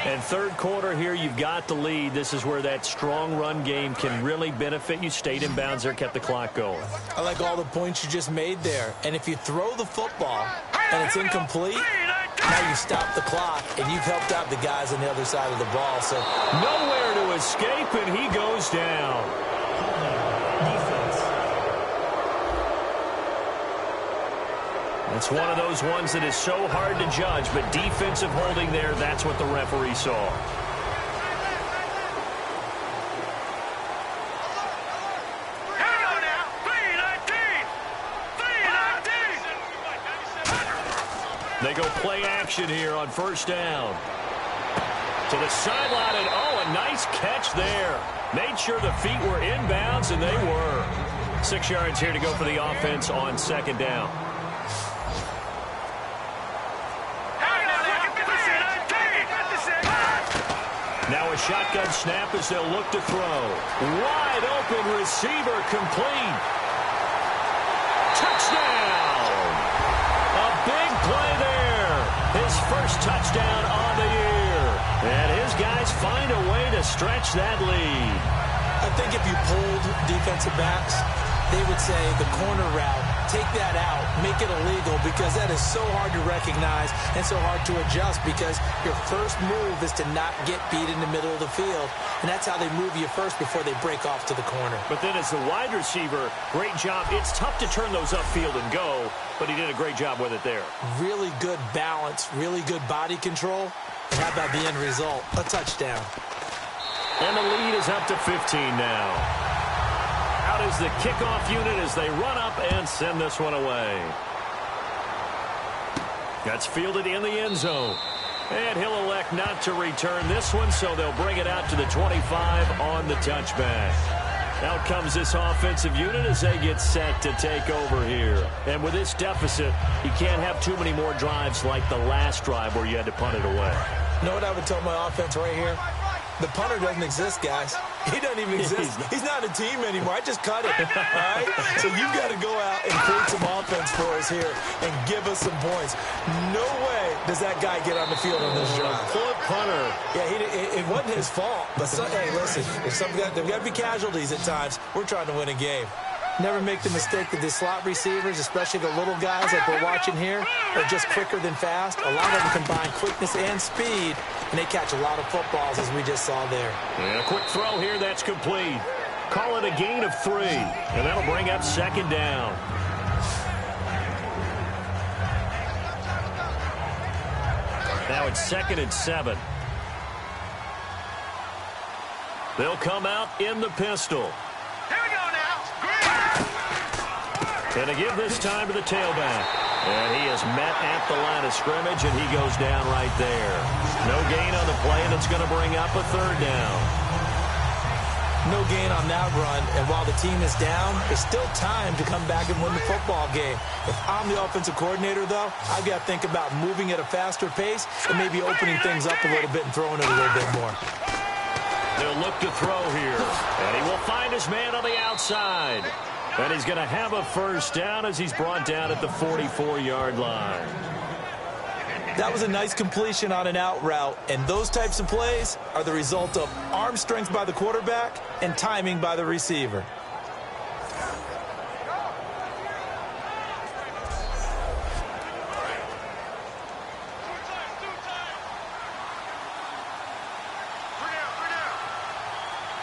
And third quarter here, you've got the lead. This is where that strong run game can really benefit you. Stayed in bounds there, kept the clock going. I like all the points you just made there. And if you throw the football and it's incomplete, now you stop the clock, and you've helped out the guys on the other side of the ball. So nowhere to escape, and he goes down. It's one of those ones that is so hard to judge, but defensive holding there, that's what the referee saw. They go play action here on first down. To the sideline, and a nice catch there. Made sure the feet were inbounds, and they were. 6 yards here to go for the offense on second down. Now a shotgun snap as they'll look to throw. Wide open receiver complete. Touchdown! A big play there. His first touchdown on the year. And his guys find a way to stretch that lead. I think if you polled defensive backs, they would say the corner route, take that out, make it illegal, because that is so hard to recognize and so hard to adjust, because your first move is to not get beat in the middle of the field, and that's how they move you first before they break off to the corner. But then as the wide receiver, great job. It's tough to turn those upfield and go, but he did a great job with it there. Really good balance, really good body control. And how about the end result? A touchdown. And the lead is up to 15 now. Out is the kickoff unit as they run up and send this one away. That's fielded in the end zone. And he'll elect not to return this one, so they'll bring it out to the 25 on the touchback. Out comes this offensive unit as they get set to take over here. And with this deficit, you can't have too many more drives like the last drive where you had to punt it away. You know what I would tell my offense right here? The punter doesn't exist, guys. He doesn't even exist. He's not a team anymore. I just cut it, all right? So you've got to go out and create some offense for us here and give us some points. No way does that guy get on the field on this drive. Poor punter. Yeah, it wasn't his fault. But, hey, listen, there's got to be casualties at times. We're trying to win a game. Never make the mistake that the slot receivers, especially the little guys like we're watching here, are just quicker than fast. A lot of them combine quickness and speed, and they catch a lot of footballs, as we just saw there. And a quick throw here, that's complete. Call it a gain of 3, and that'll bring up second down. Now it's 2nd and 7. They'll come out in the pistol. And to give this time to the tailback. And he is met at the line of scrimmage, and he goes down right there. No gain on the play, and it's going to bring up a third down. No gain on that run, and while the team is down, there's still time to come back and win the football game. If I'm the offensive coordinator, though, I've got to think about moving at a faster pace and maybe opening things up a little bit and throwing it a little bit more. They'll look to throw here, and he will find his man on the outside. And he's going to have a first down as he's brought down at the 44-yard line. That was a nice completion on an out route, and those types of plays are the result of arm strength by the quarterback and timing by the receiver.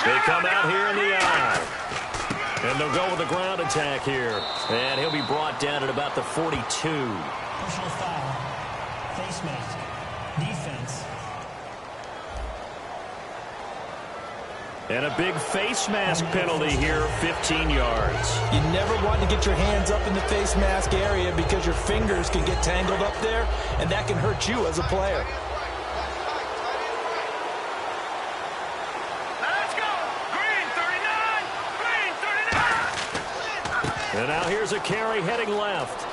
They come out here in the eye. And they'll go with the ground attack here. And he'll be brought down at about the 42. Personal foul. Face mask. Defense. And a big face mask penalty here, 15 yards. You never want to get your hands up in the face mask area because your fingers can get tangled up there, and that can hurt you as a player. And now here's a carry heading left.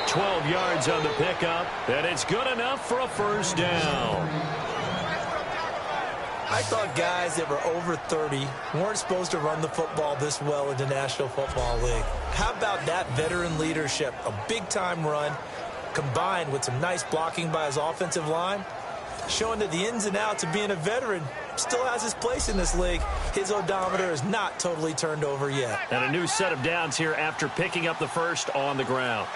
12 yards on the pickup, and it's good enough for a first down. I thought guys that were over 30 weren't supposed to run the football this well in the National Football League. How about that veteran leadership? A big-time run combined with some nice blocking by his offensive line, showing that the ins and outs of being a veteran still has his place in this league. His odometer is not totally turned over yet. And a new set of downs here after picking up the first on the ground.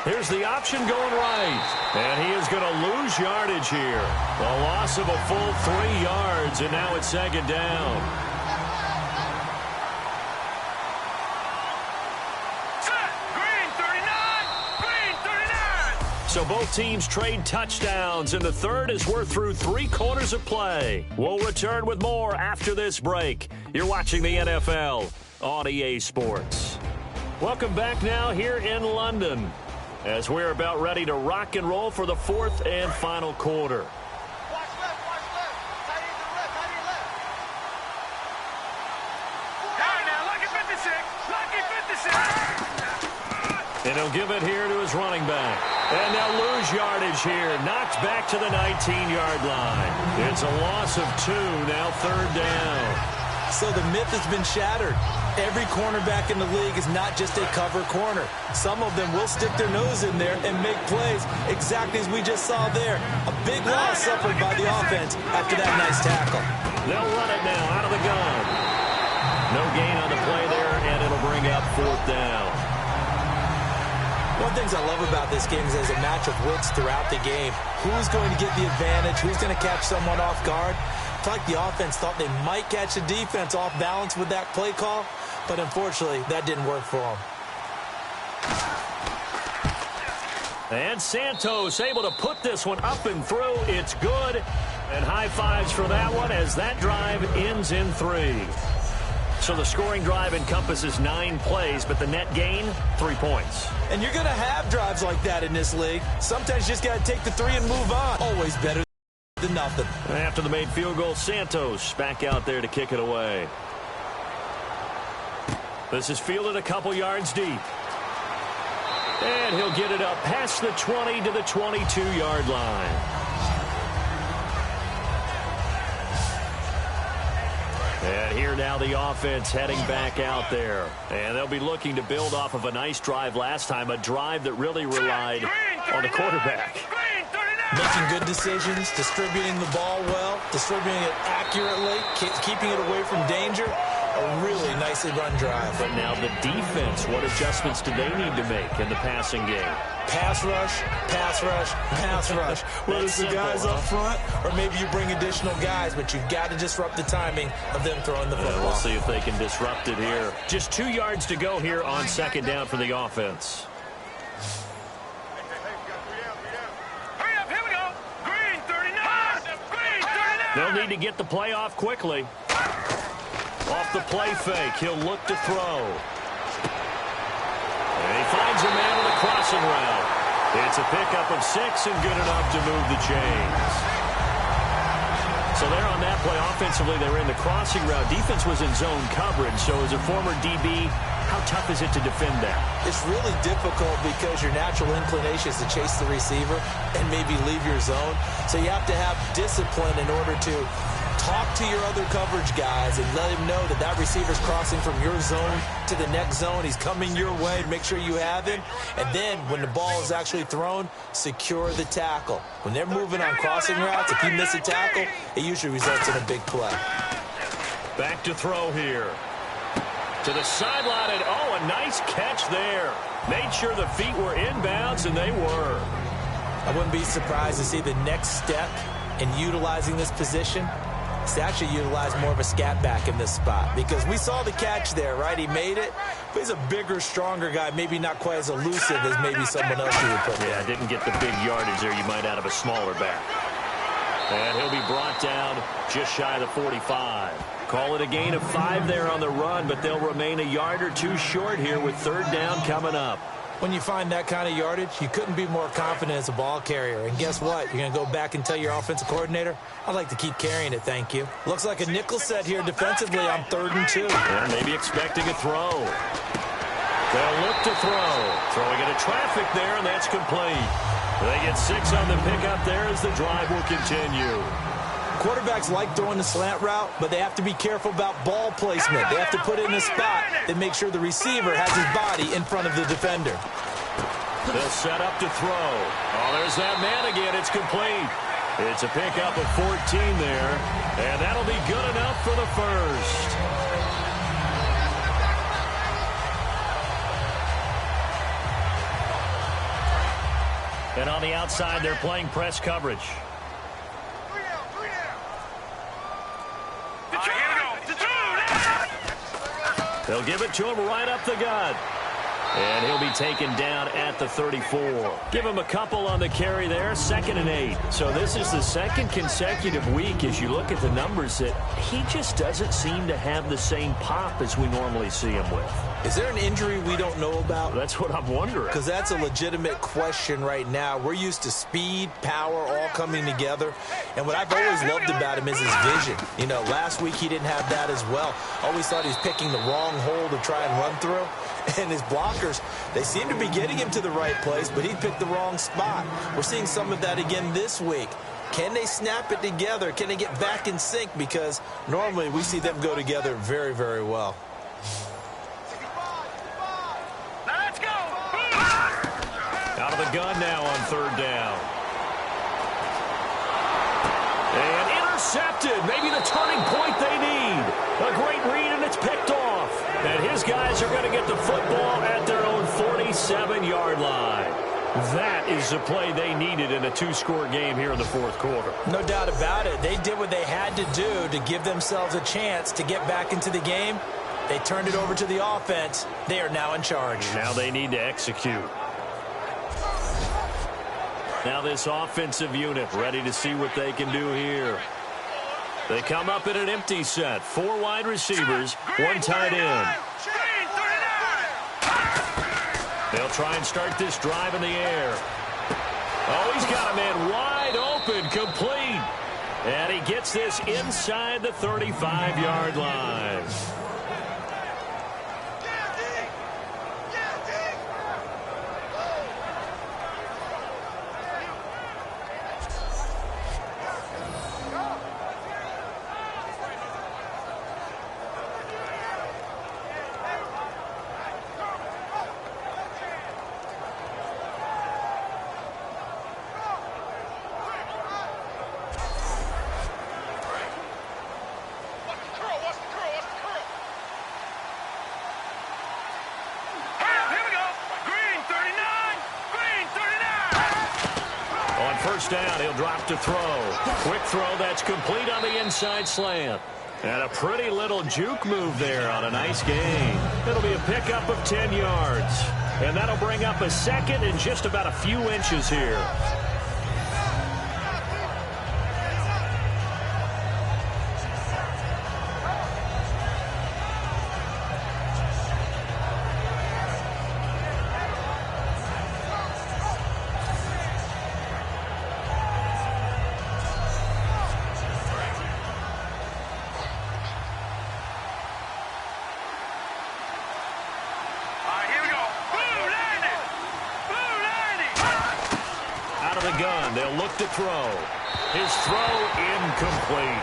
Here's the option going right. And he is going to lose yardage here. A loss of a full 3 yards, and now it's second down. So both teams trade touchdowns, and the third as we're through 3 quarters of play. We'll return with more after this break. You're watching the NFL on EA Sports. Welcome back now here in London as we're about ready to rock and roll for the fourth and final quarter. Watch left. Tight end to the left. All right, now, lucky 56. And he'll give it here to his running back. And they'll lose yardage here. Knocked back to the 19-yard line. It's a loss of 2, now third down. So the myth has been shattered. Every cornerback in the league is not just a cover corner. Some of them will stick their nose in there and make plays exactly as we just saw there. A big loss suffered by the offense after that nice tackle. They'll run it now out of the gun. No gain on the play there, and it'll bring up fourth down. One of the things I love about this game is there's a match of wits throughout the game. Who's going to get the advantage? Who's going to catch someone off guard? I feel like the offense thought they might catch the defense off balance with that play call, but unfortunately, that didn't work for them. And Santos able to put this one up and through. It's good. And high fives for that one as that drive ends in 3. So the scoring drive encompasses 9 plays, but the net gain, 3 points. And you're going to have drives like that in this league. Sometimes you just got to take the 3 and move on. Always better than nothing. After the made field goal, Santos back out there to kick it away. This is fielded a couple yards deep. And he'll get it up past the 20 to the 22-yard line. And here now the offense heading back out there. And they'll be looking to build off of a nice drive last time, a drive that really relied on the quarterback. Making good decisions, distributing the ball well, distributing it accurately, keeping it away from danger. A really nicely run drive. But now the defense, what adjustments do they need to make in the passing game? Pass rush, pass rush, pass rush. Whether it's the guys up front or maybe you bring additional guys, but you've got to disrupt the timing of them throwing the football. We'll see if they can disrupt it here. Just 2 yards to go here on second down for the offense. Hurry up, here we go. Green 39. Green 39. They'll need to get the play off quickly. Off the play fake, he'll look to throw. And he finds a man with a crossing route. It's a pickup of 6 and good enough to move the chains. So there on that play, offensively, they were in the crossing route. Defense was in zone coverage, so as a former DB, how tough is it to defend that? It's really difficult because your natural inclination is to chase the receiver and maybe leave your zone. So you have to have discipline in order to talk to your other coverage guys and let him know that that receiver's crossing from your zone to the next zone. He's coming your way to make sure you have him. And then when the ball is actually thrown, secure the tackle. When they're moving on crossing routes, if you miss a tackle, it usually results in a big play. Back to throw here. To the sideline, and oh, a nice catch there. Made sure the feet were inbounds, and they were. I wouldn't be surprised to see the next step in utilizing this position is to actually utilize more of a scat back in this spot, because we saw the catch there, right? He made it, but he's a bigger, stronger guy, maybe not quite as elusive as maybe someone else you would put there. Yeah, didn't get the big yardage there you might out of a smaller back. And he'll be brought down just shy of the 45. Call it a gain of 5 there on the run, but they'll remain a yard or 2 short here with third down coming up. When you find that kind of yardage, you couldn't be more confident as a ball carrier. And guess what? You're going to go back and tell your offensive coordinator, I'd like to keep carrying it, thank you. Looks like a nickel set here defensively on 3rd and 2. And maybe expecting a throw. They'll look to throw. Throwing into traffic there, and that's complete. They get 6 on the pickup there as the drive will continue. Quarterbacks like throwing the slant route, but they have to be careful about ball placement. They have to put it in a spot that makes sure the receiver has his body in front of the defender. They'll set up to throw. Oh, there's that man again. It's complete. It's a pickup of 14 there, and that'll be good enough for the first. And on the outside, they're playing press coverage. They'll give it to him right up the gut. And he'll be taken down at the 34. Give him a couple on the carry there, 2nd and 8. So this is the second consecutive week as you look at the numbers that he just doesn't seem to have the same pop as we normally see him with. Is there an injury we don't know about? That's what I'm wondering. Because that's a legitimate question right now. We're used to speed, power, all coming together. And what I've always loved about him is his vision. You know, last week he didn't have that as well. Always thought he was picking the wrong hole to try and run through. And his blockers, they seem to be getting him to the right place, but he picked the wrong spot. We're seeing some of that again this week. Can they snap it together? Can they get back in sync? Because normally we see them go together very, very well. Let's go! Out of the gun now on 3rd down. And intercepted. Maybe the turning point they need. A great read, and it's picked off. And his guys are going to get the football at their own 47-yard line. That is the play they needed in a 2-score game here in the 4th quarter. No doubt about it. They did what they had to do to give themselves a chance to get back into the game. They turned it over to the offense. They are now in charge. Now they need to execute. Now this offensive unit ready to see what they can do here. They come up in an empty set. 4 wide receivers, 1 tight end. They'll try and start this drive in the air. Oh, he's got a man wide open, complete. And he gets this inside the 35-yard line. First down, he'll drop to throw. Quick throw that's complete on the inside slant. And a pretty little juke move there on a nice gain. It'll be a pickup of 10 yards. And that'll bring up a 2nd and just about a few inches here. They'll look to throw. His throw incomplete.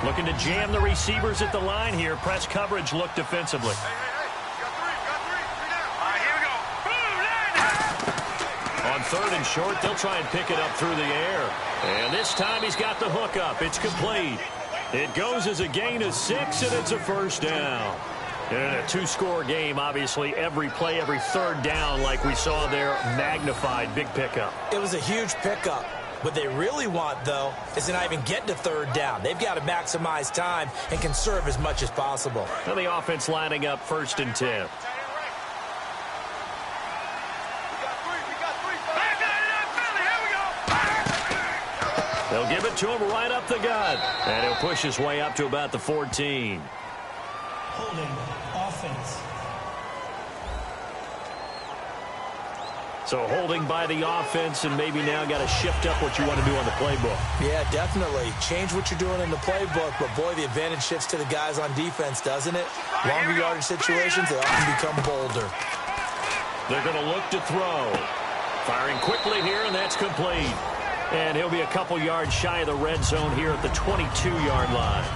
Looking to jam the receivers at the line here. Press coverage look defensively. On 3rd and short, they'll try and pick it up through the air. And this time he's got the hook up. It's complete. It goes as a gain of 6, and it's a first down. In a 2-score game, obviously, every play, every 3rd down, like we saw there, magnified, big pickup. It was a huge pickup. What they really want, though, is to not even get to 3rd down. They've got to maximize time and conserve as much as possible. And the offense lining up 1st and 10. They'll give it to him right up the gut. And he'll push his way up to about the 14. Holding offense. So holding by the offense, and maybe now got to shift up what you want to do on the playbook. Yeah, definitely. Change what you're doing in the playbook, but boy, the advantage shifts to the guys on defense, doesn't it? Longer yardage situations, they often become bolder. They're going to look to throw. Firing quickly here, and that's complete. And he'll be a couple yards shy of the red zone here at the 22-yard line.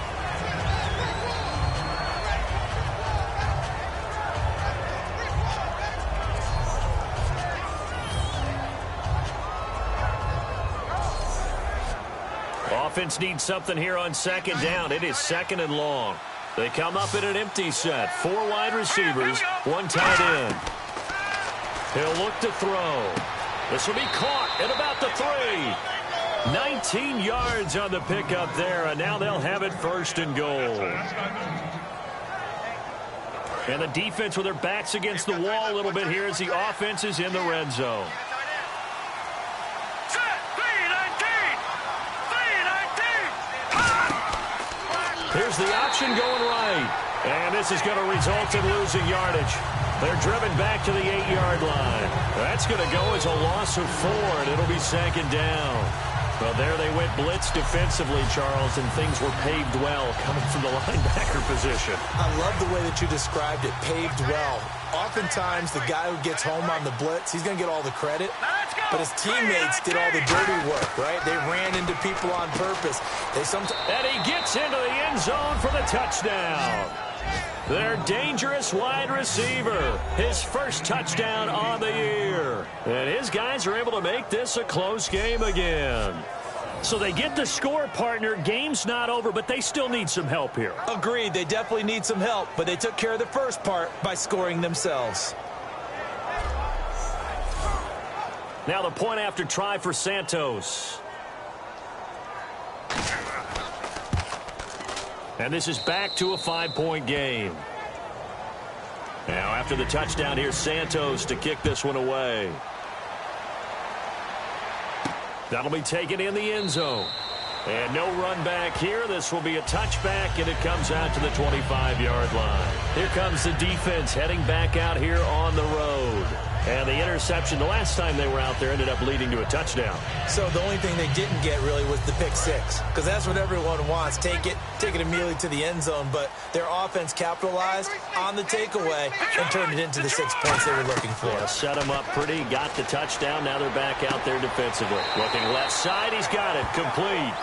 Offense needs something here on 2nd down. It is 2nd and long. They come up in an empty set. 4 wide receivers, 1 tight end. He'll look to throw. This will be caught at about the 3. 19 yards on the pickup there, and now they'll have it 1st and goal. And the defense with their backs against the wall a little bit here as the offense is in the red zone. Here's the option going right. And this is going to result in losing yardage. They're driven back to the 8-yard line. That's going to go as a loss of 4, and it'll be 2nd down. Well, there they went blitz defensively, Charles, and things were paved well coming from the linebacker position. I love the way that you described it, paved well. Oftentimes, the guy who gets home on the blitz, he's going to get all the credit, but his teammates did all the dirty work, right? They ran into people on purpose. And he gets into the end zone for the touchdown. Their dangerous wide receiver, his first touchdown on the year. And his guys are able to make this a close game again. So they get the score, partner. Game's not over, but they still need some help here. Agreed. They definitely need some help, but they took care of the first part by scoring themselves. Now the point after try for Santos. And this is back to a 5-point game. Now after the touchdown, here's Santos to kick this one away. That'll be taken in the end zone. And no run back here. This will be a touchback, and it comes out to the 25-yard line. Here comes the defense heading back out here on the road. And the interception the last time they were out there ended up leading to a touchdown. So the only thing they didn't get really was the pick 6, because that's what everyone wants. Take it immediately to the end zone. But their offense capitalized on the takeaway and turned it into the 6 points they were looking for. Yeah, set them up pretty, got the touchdown. Now they're back out there defensively. Looking left side, he's got it. Complete.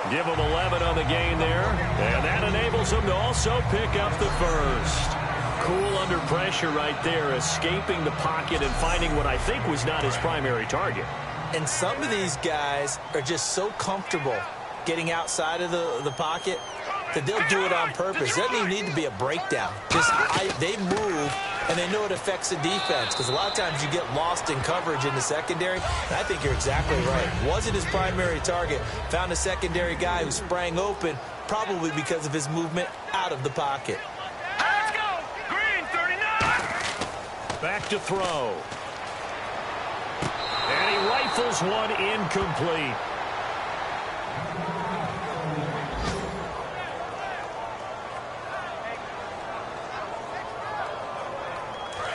Give him 11 on the gain there. And that enables them to also pick up the first. Cool under pressure right there, escaping the pocket and finding what I think was not his primary target. And some of these guys are just so comfortable getting outside of the pocket that they'll do it on purpose. It doesn't even need to be a breakdown. They move, and they know it affects the defense, because a lot of times you get lost in coverage in the secondary. And I think you're exactly right. Wasn't his primary target. Found a secondary guy who sprang open, probably because of his movement out of the pocket. Back to throw. And he rifles one incomplete.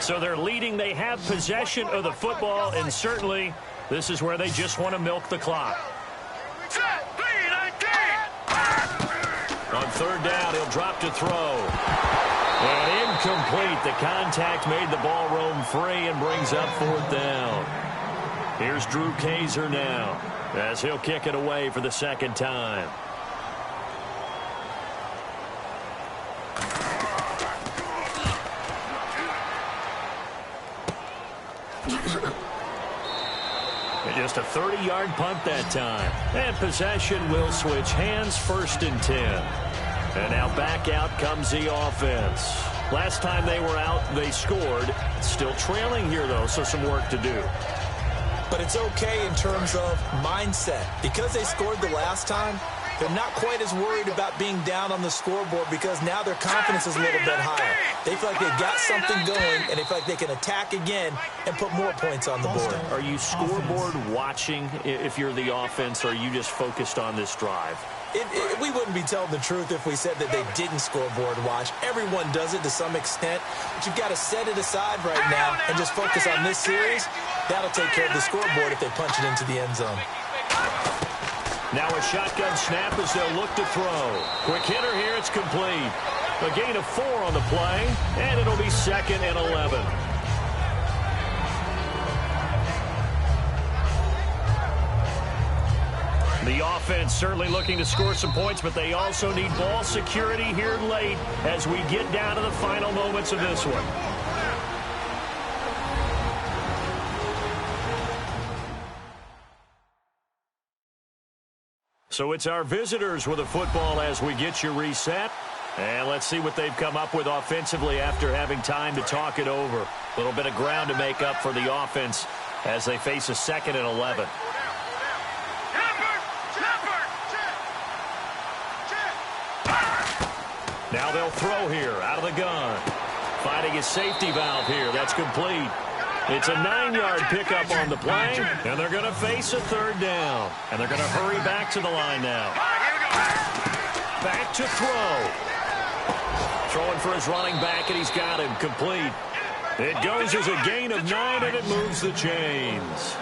So they're leading. They have possession of the football, and certainly this is where they just want to milk the clock. On 3rd down, he'll drop to throw. And incomplete. The contact made the ball roam free and brings up 4th down. Here's Drew Kaiser now as he'll kick it away for the 2nd time. And just a 30-yard punt that time. And possession will switch hands, 1st and 10. And now back out comes the offense. Last time they were out, they scored. Still trailing here, though, so some work to do. But it's okay in terms of mindset. Because they scored the last time, they're not quite as worried about being down on the scoreboard, because now their confidence is a little bit higher. They feel like they've got something going, and they feel like they can attack again and put more points on the board. Are you scoreboard watching if you're the offense, or are you just focused on this drive? We wouldn't be telling the truth if we said that they didn't scoreboard watch. Everyone does it to some extent, but you've got to set it aside right now and just focus on this series. That'll take care of the scoreboard if they punch it into the end zone. Now a shotgun snap as they'll look to throw. Quick hitter here, it's complete. A gain of 4 on the play, and it'll be 2nd and 11. The offense certainly looking to score some points, but they also need ball security here late as we get down to the final moments of this one. So it's our visitors with the football as we get you reset. And let's see what they've come up with offensively after having time to talk it over. A little bit of ground to make up for the offense as they face a 2nd and 11. Now they'll throw here out of the gun. Finding his safety valve here. That's complete. It's a 9-yard pickup on the play, and they're going to face a third down. And they're going to hurry back to the line now. Back to throw. Throwing for his running back, and he's got him complete. It goes as a gain of 9, and it moves the chains.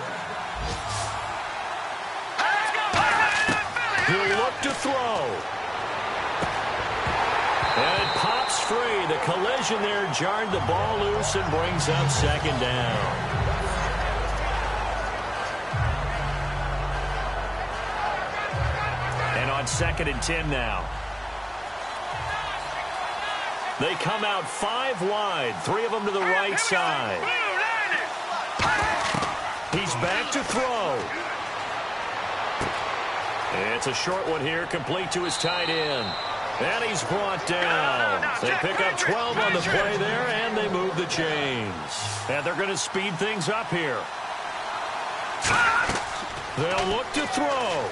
He'll look to throw. And it pops free. The collision there jarred the ball loose and brings up second down. And on 2nd and 10 now. They come out 5 wide, 3 of them to the right side. He's back to throw. It's a short one here, complete to his tight end. And he's brought down. They pick up 12 on the play there, and they move the chains. And they're going to speed things up here. They'll look to throw.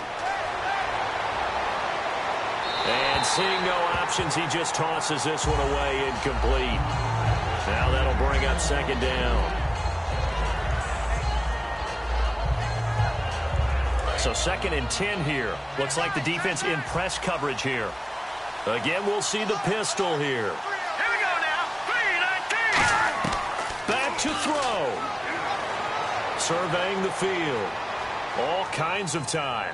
And seeing no options, he just tosses this one away, incomplete. Now that'll bring up second down. So 2nd and 10 here. Looks like the defense in press coverage here. Again, we'll see the pistol here. Here we go now. 3-19. Back to throw. Surveying the field. All kinds of time.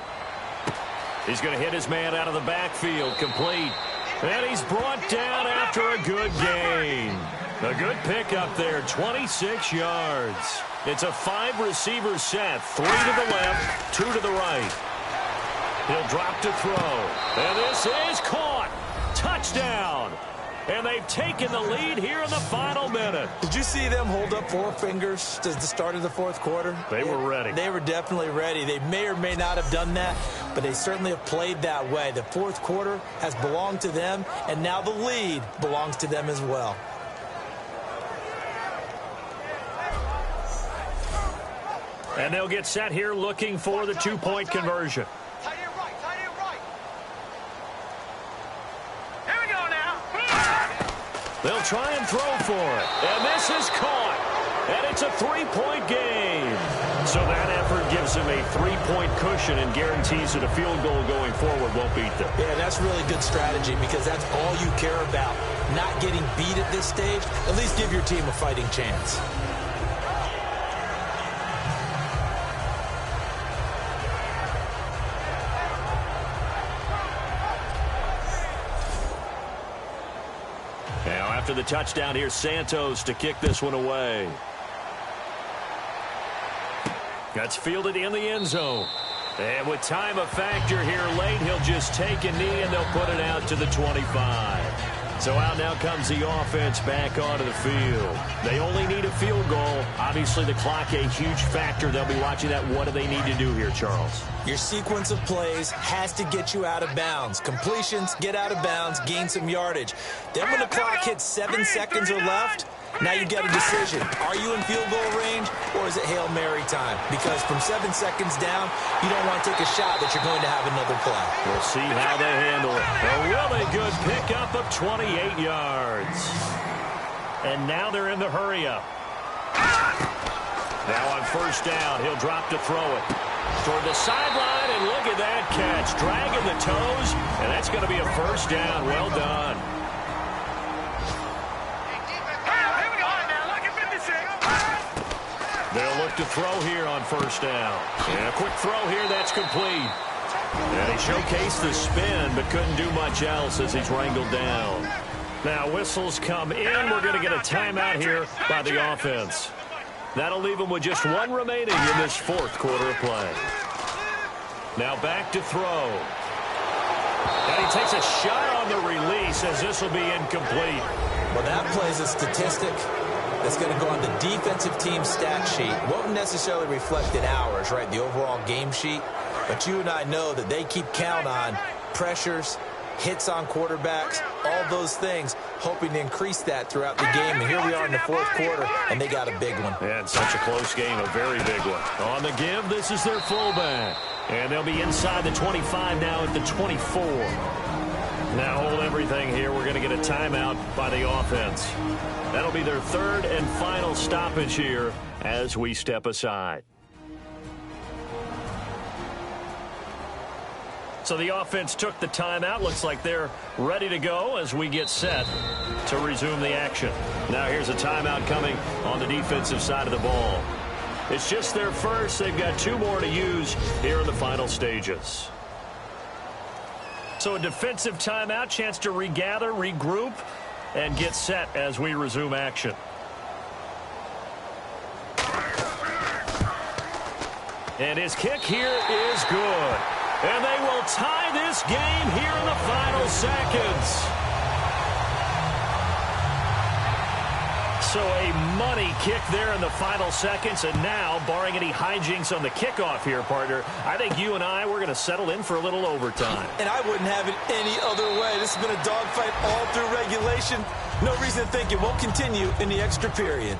He's going to hit his man out of the backfield. Complete. And he's brought down after a good gain. A good pickup there. 26 yards. It's a 5-receiver set. 3 to the left, 2 to the right. He'll drop to throw. And this is caught. Touchdown. And they've taken the lead here in the final minute. Did you see them hold up 4 fingers to the start of the 4th quarter? They were ready. They were definitely ready. They may or may not have done that, but they certainly have played that way. The 4th quarter has belonged to them, and now the lead belongs to them as well. And they'll get set here looking for the 2-point conversion. They'll try and throw for it. And this is caught. And it's a 3-point game. So that effort gives him a 3-point cushion and guarantees that a field goal going forward won't beat them. Yeah, that's really good strategy because that's all you care about. Not getting beat at this stage. At least give your team a fighting chance. Now after the touchdown, here's Santos to kick this one away. That's fielded in the end zone. And with time a factor here late, he'll just take a knee and they'll put it out to the 25. So out now comes the offense back onto the field. They only need a field goal. Obviously the clock a huge factor. They'll be watching that. What do they need to do here, Charles? Your sequence of plays has to get you out of bounds. Completions, get out of bounds, gain some yardage. Then when the clock hits 7 seconds or left, now you get a decision. Are you in field goal range or is it Hail Mary time? Because from 7 seconds down, you don't want to take a shot that you're going to have another play. We'll see how they handle it. A really good pickup of 28 yards. And now they're in the hurry-up. Now on first down, he'll drop to throw it. Toward the sideline, and look at that catch. Dragging the toes, and that's going to be a first down. Well done. They'll look to throw here on first down. And a quick throw here, that's complete. And he showcased the spin, but couldn't do much else as he's wrangled down. Now whistles come in. We're going to get a timeout here by the offense. That'll leave him with just 1 remaining in this 4th quarter of play. Now back to throw. And he takes a shot on the release as this will be incomplete. Well, that plays a statistic that's going to go on the defensive team stat sheet. Won't necessarily reflect in ours, right, the overall game sheet. But you and I know that they keep count on pressures, hits on quarterbacks, all those things, hoping to increase that throughout the game. And here we are in the 4th quarter, and they got a big one. And such a close game, a very big one. On the give, this is their fullback. And they'll be inside the 25 now at the 24. Now hold everything here. We're going to get a timeout by the offense. That'll be their third and final stoppage here as we step aside. So the offense took the timeout. Looks like they're ready to go as we get set to resume the action. Now here's a timeout coming on the defensive side of the ball. It's just their first. They've got 2 more to use here in the final stages. So a defensive timeout, chance to regather, regroup, and get set as we resume action. And his kick here is good. And they will tie this game here in the final seconds. So a money kick there in the final seconds. And now, barring any hijinks on the kickoff here, partner, I think you and we're going to settle in for a little overtime. And I wouldn't have it any other way. This has been a dogfight all through regulation. No reason to think it won't continue in the extra period.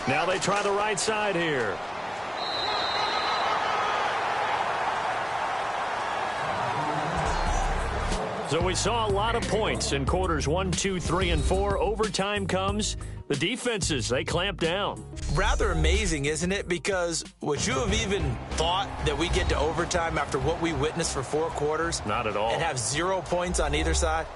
Now they try the right side here. So we saw a lot of points in quarters 1, 2, 3, and 4. Overtime comes. The defenses, they clamp down. Rather amazing, isn't it? Because would you have even thought that we get to overtime after what we witnessed for 4 quarters? Not at all. And have 0 points on either side?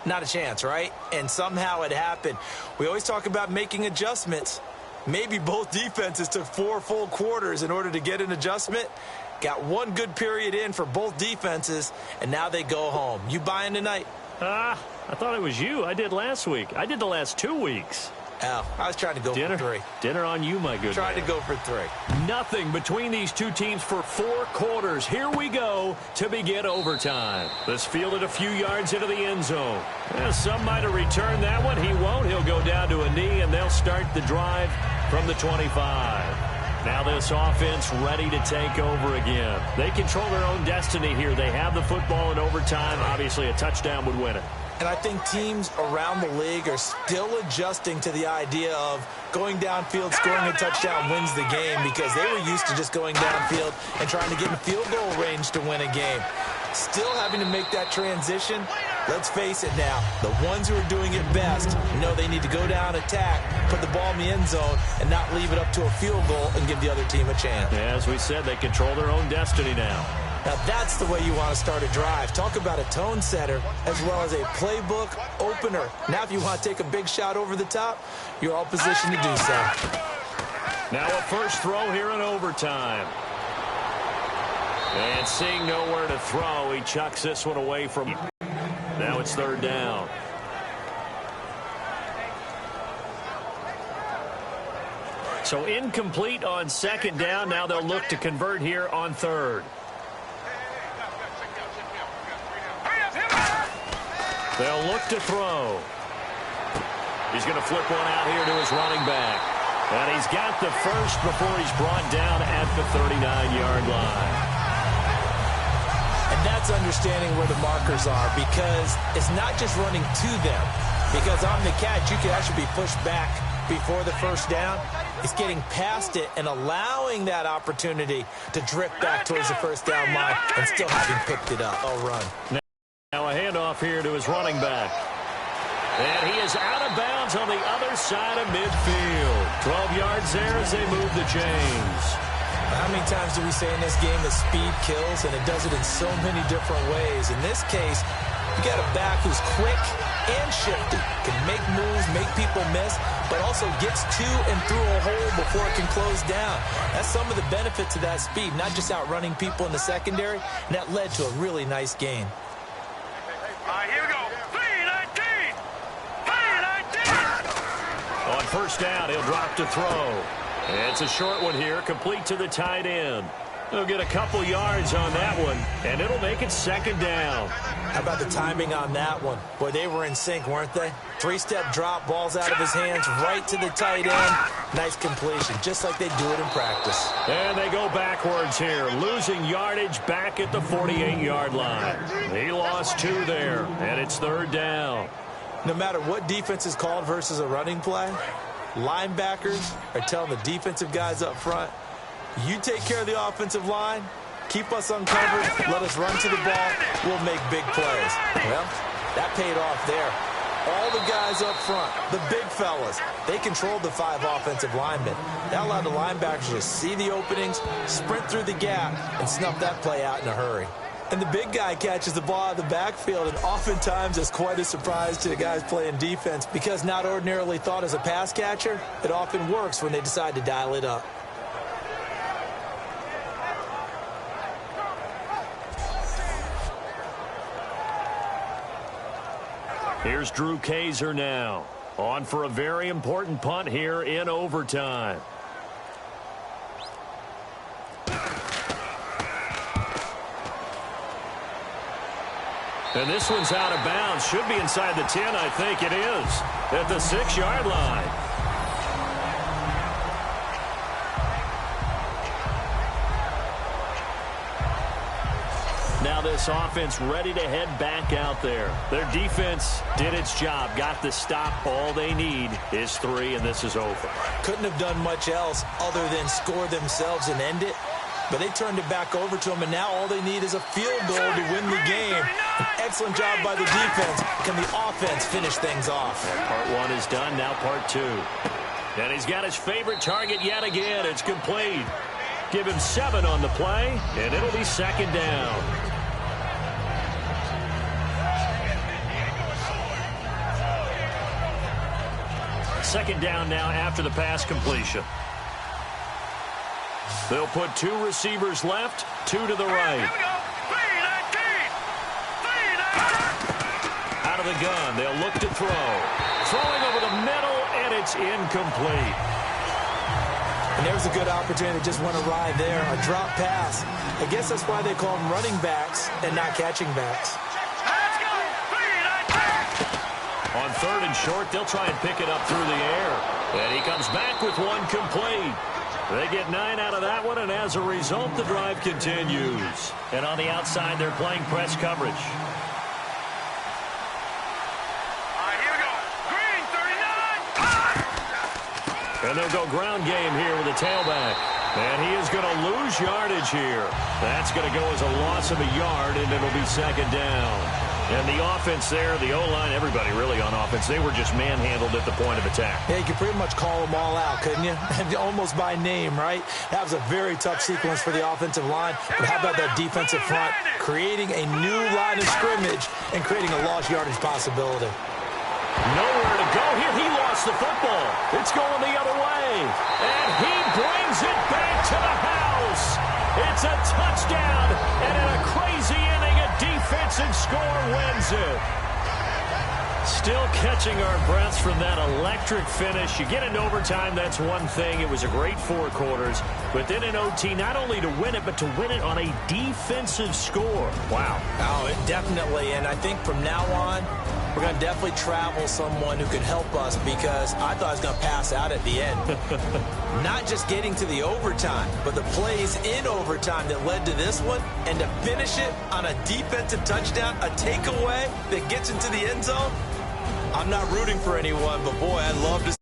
Not a chance, right? And somehow it happened. We always talk about making adjustments. Maybe both defenses took 4 full quarters in order to get an adjustment. Got 1 good period in for both defenses, and now they go home. You buying tonight? I thought it was you. I did last week. I did the last 2 weeks. Oh, I was trying to go for 3. Dinner on you, my good Trying man. to go for 3. Nothing between these 2 teams for 4 quarters. Here we go to begin overtime. This fielded a few yards into the end zone. Some might have returned that one. He won't. He'll go down to a knee, and they'll start the drive from the 25. Now this offense ready to take over again. They control their own destiny here. They have the football in overtime. Obviously, a touchdown would win it. And I think teams around the league are still adjusting to the idea of going downfield, scoring a touchdown wins the game, because they were used to just going downfield and trying to get in field goal range to win a game. Still having to make that transition. Let's face it now, the ones who are doing it best know they need to go down, attack, put the ball in the end zone, and not leave it up to a field goal and give the other team a chance. As we said, they control their own destiny now. Now that's the way you want to start a drive. Talk about a tone setter as well as a playbook opener. Now if you want to take a big shot over the top, you're all positioned to do so. Now a first throw here in overtime. And seeing nowhere to throw, he chucks this one away from him. Now it's 3rd down. So incomplete on 2nd down. Now they'll look to convert here on 3rd. They'll look to throw. He's going to flip one out here to his running back. And he's got the first before he's brought down at the 39-yard line. And that's understanding where the markers are, because it's not just running to them. Because on the catch, you can actually be pushed back before the first down. It's getting past it and allowing that opportunity to drift back towards the first down line and still having picked it up. I'll run. Now a handoff here to his running back. And he is out of bounds on the other side of midfield. 12 yards there as they move the chains. How many times do we say in this game that speed kills, and it does it in so many different ways? In this case, you got a back who's quick and shifty, can make moves, make people miss, but also gets to and through a hole before it can close down. That's some of the benefits of that speed, not just outrunning people in the secondary, and that led to a really nice gain. All right, here we go. 319! 319! On first down, he'll drop to throw. And it's a short one here, complete to the tight end. They'll get a couple yards on that one, and it'll make it second down. How about the timing on that one? Boy, they were in sync, weren't they? Three-step drop, balls out of his hands, right to the tight end. Nice completion, just like they do it in practice. And they go backwards here, losing yardage back at the 48-yard line. He lost 2 there, and it's third down. No matter what defense is called versus a running play, linebackers are telling the defensive guys up front, you take care of the offensive line, keep us uncovered, let us run to the ball, we'll make big plays. Well, that paid off there. All the guys up front, the big fellas, they controlled the 5 offensive linemen. That allowed the linebackers to see the openings, sprint through the gap, and snuff that play out in a hurry. And the big guy catches the ball out of the backfield, and oftentimes it's quite a surprise to the guys playing defense because not ordinarily thought as a pass catcher, it often works when they decide to dial it up. Here's Drew Kaiser now, on for a very important punt here in overtime. And this one's out of bounds. Should be inside the 10, I think it is, at the 6-yard line. Now this offense ready to head back out there. Their defense did its job, got the stop. All they need is 3, and this is over. Couldn't have done much else other than score themselves and end it. But they turned it back over to them, and now all they need is a field goal to win the game. An excellent job by the defense. Can the offense finish things off? Part 1 is done, now part 2. And he's got his favorite target yet again. It's complete. Give him 7 on the play, and it'll be second down. Second down now after the pass completion. They'll put 2 receivers left, 2 to the right. Out of the gun, they'll look to throw. Throwing over the middle, and it's incomplete. And there's a good opportunity to just want to ride there. A drop pass. I guess that's why they call them running backs and not catching backs. On 3rd and short, they'll try and pick it up through the air. And he comes back with 1 complete. They get 9 out of that one, and as a result, the drive continues. And on the outside, they're playing press coverage. Here we go. Green, 39. And they'll go ground game here with a tailback. And he is going to lose yardage here. That's going to go as a loss of a yard, and it'll be second down. And the offense there, the O-line, everybody really on offense, they were just manhandled at the point of attack. Yeah, you could pretty much call them all out, couldn't you? Almost by name, right? That was a very tough sequence for the offensive line. But how about that defensive front? Creating a new line of scrimmage and creating a lost yardage possibility. Nowhere to go here. He lost the football. It's going the other way. And he brings it back to the house. It's a touchdown. And in a crazy inning, a defensive score wins it. Still catching our breaths from that electric finish. You get into overtime, that's one thing. It was a great 4 quarters. But then in OT, not only to win it, but to win it on a defensive score. Wow. Oh, definitely. And I think from now on, we're going to definitely travel someone who can help us because I thought I was going to pass out at the end. Not just getting to the overtime, but the plays in overtime that led to this one. And to finish it on a defensive touchdown, a takeaway that gets into the end zone. I'm not rooting for anyone, but boy, I'd love to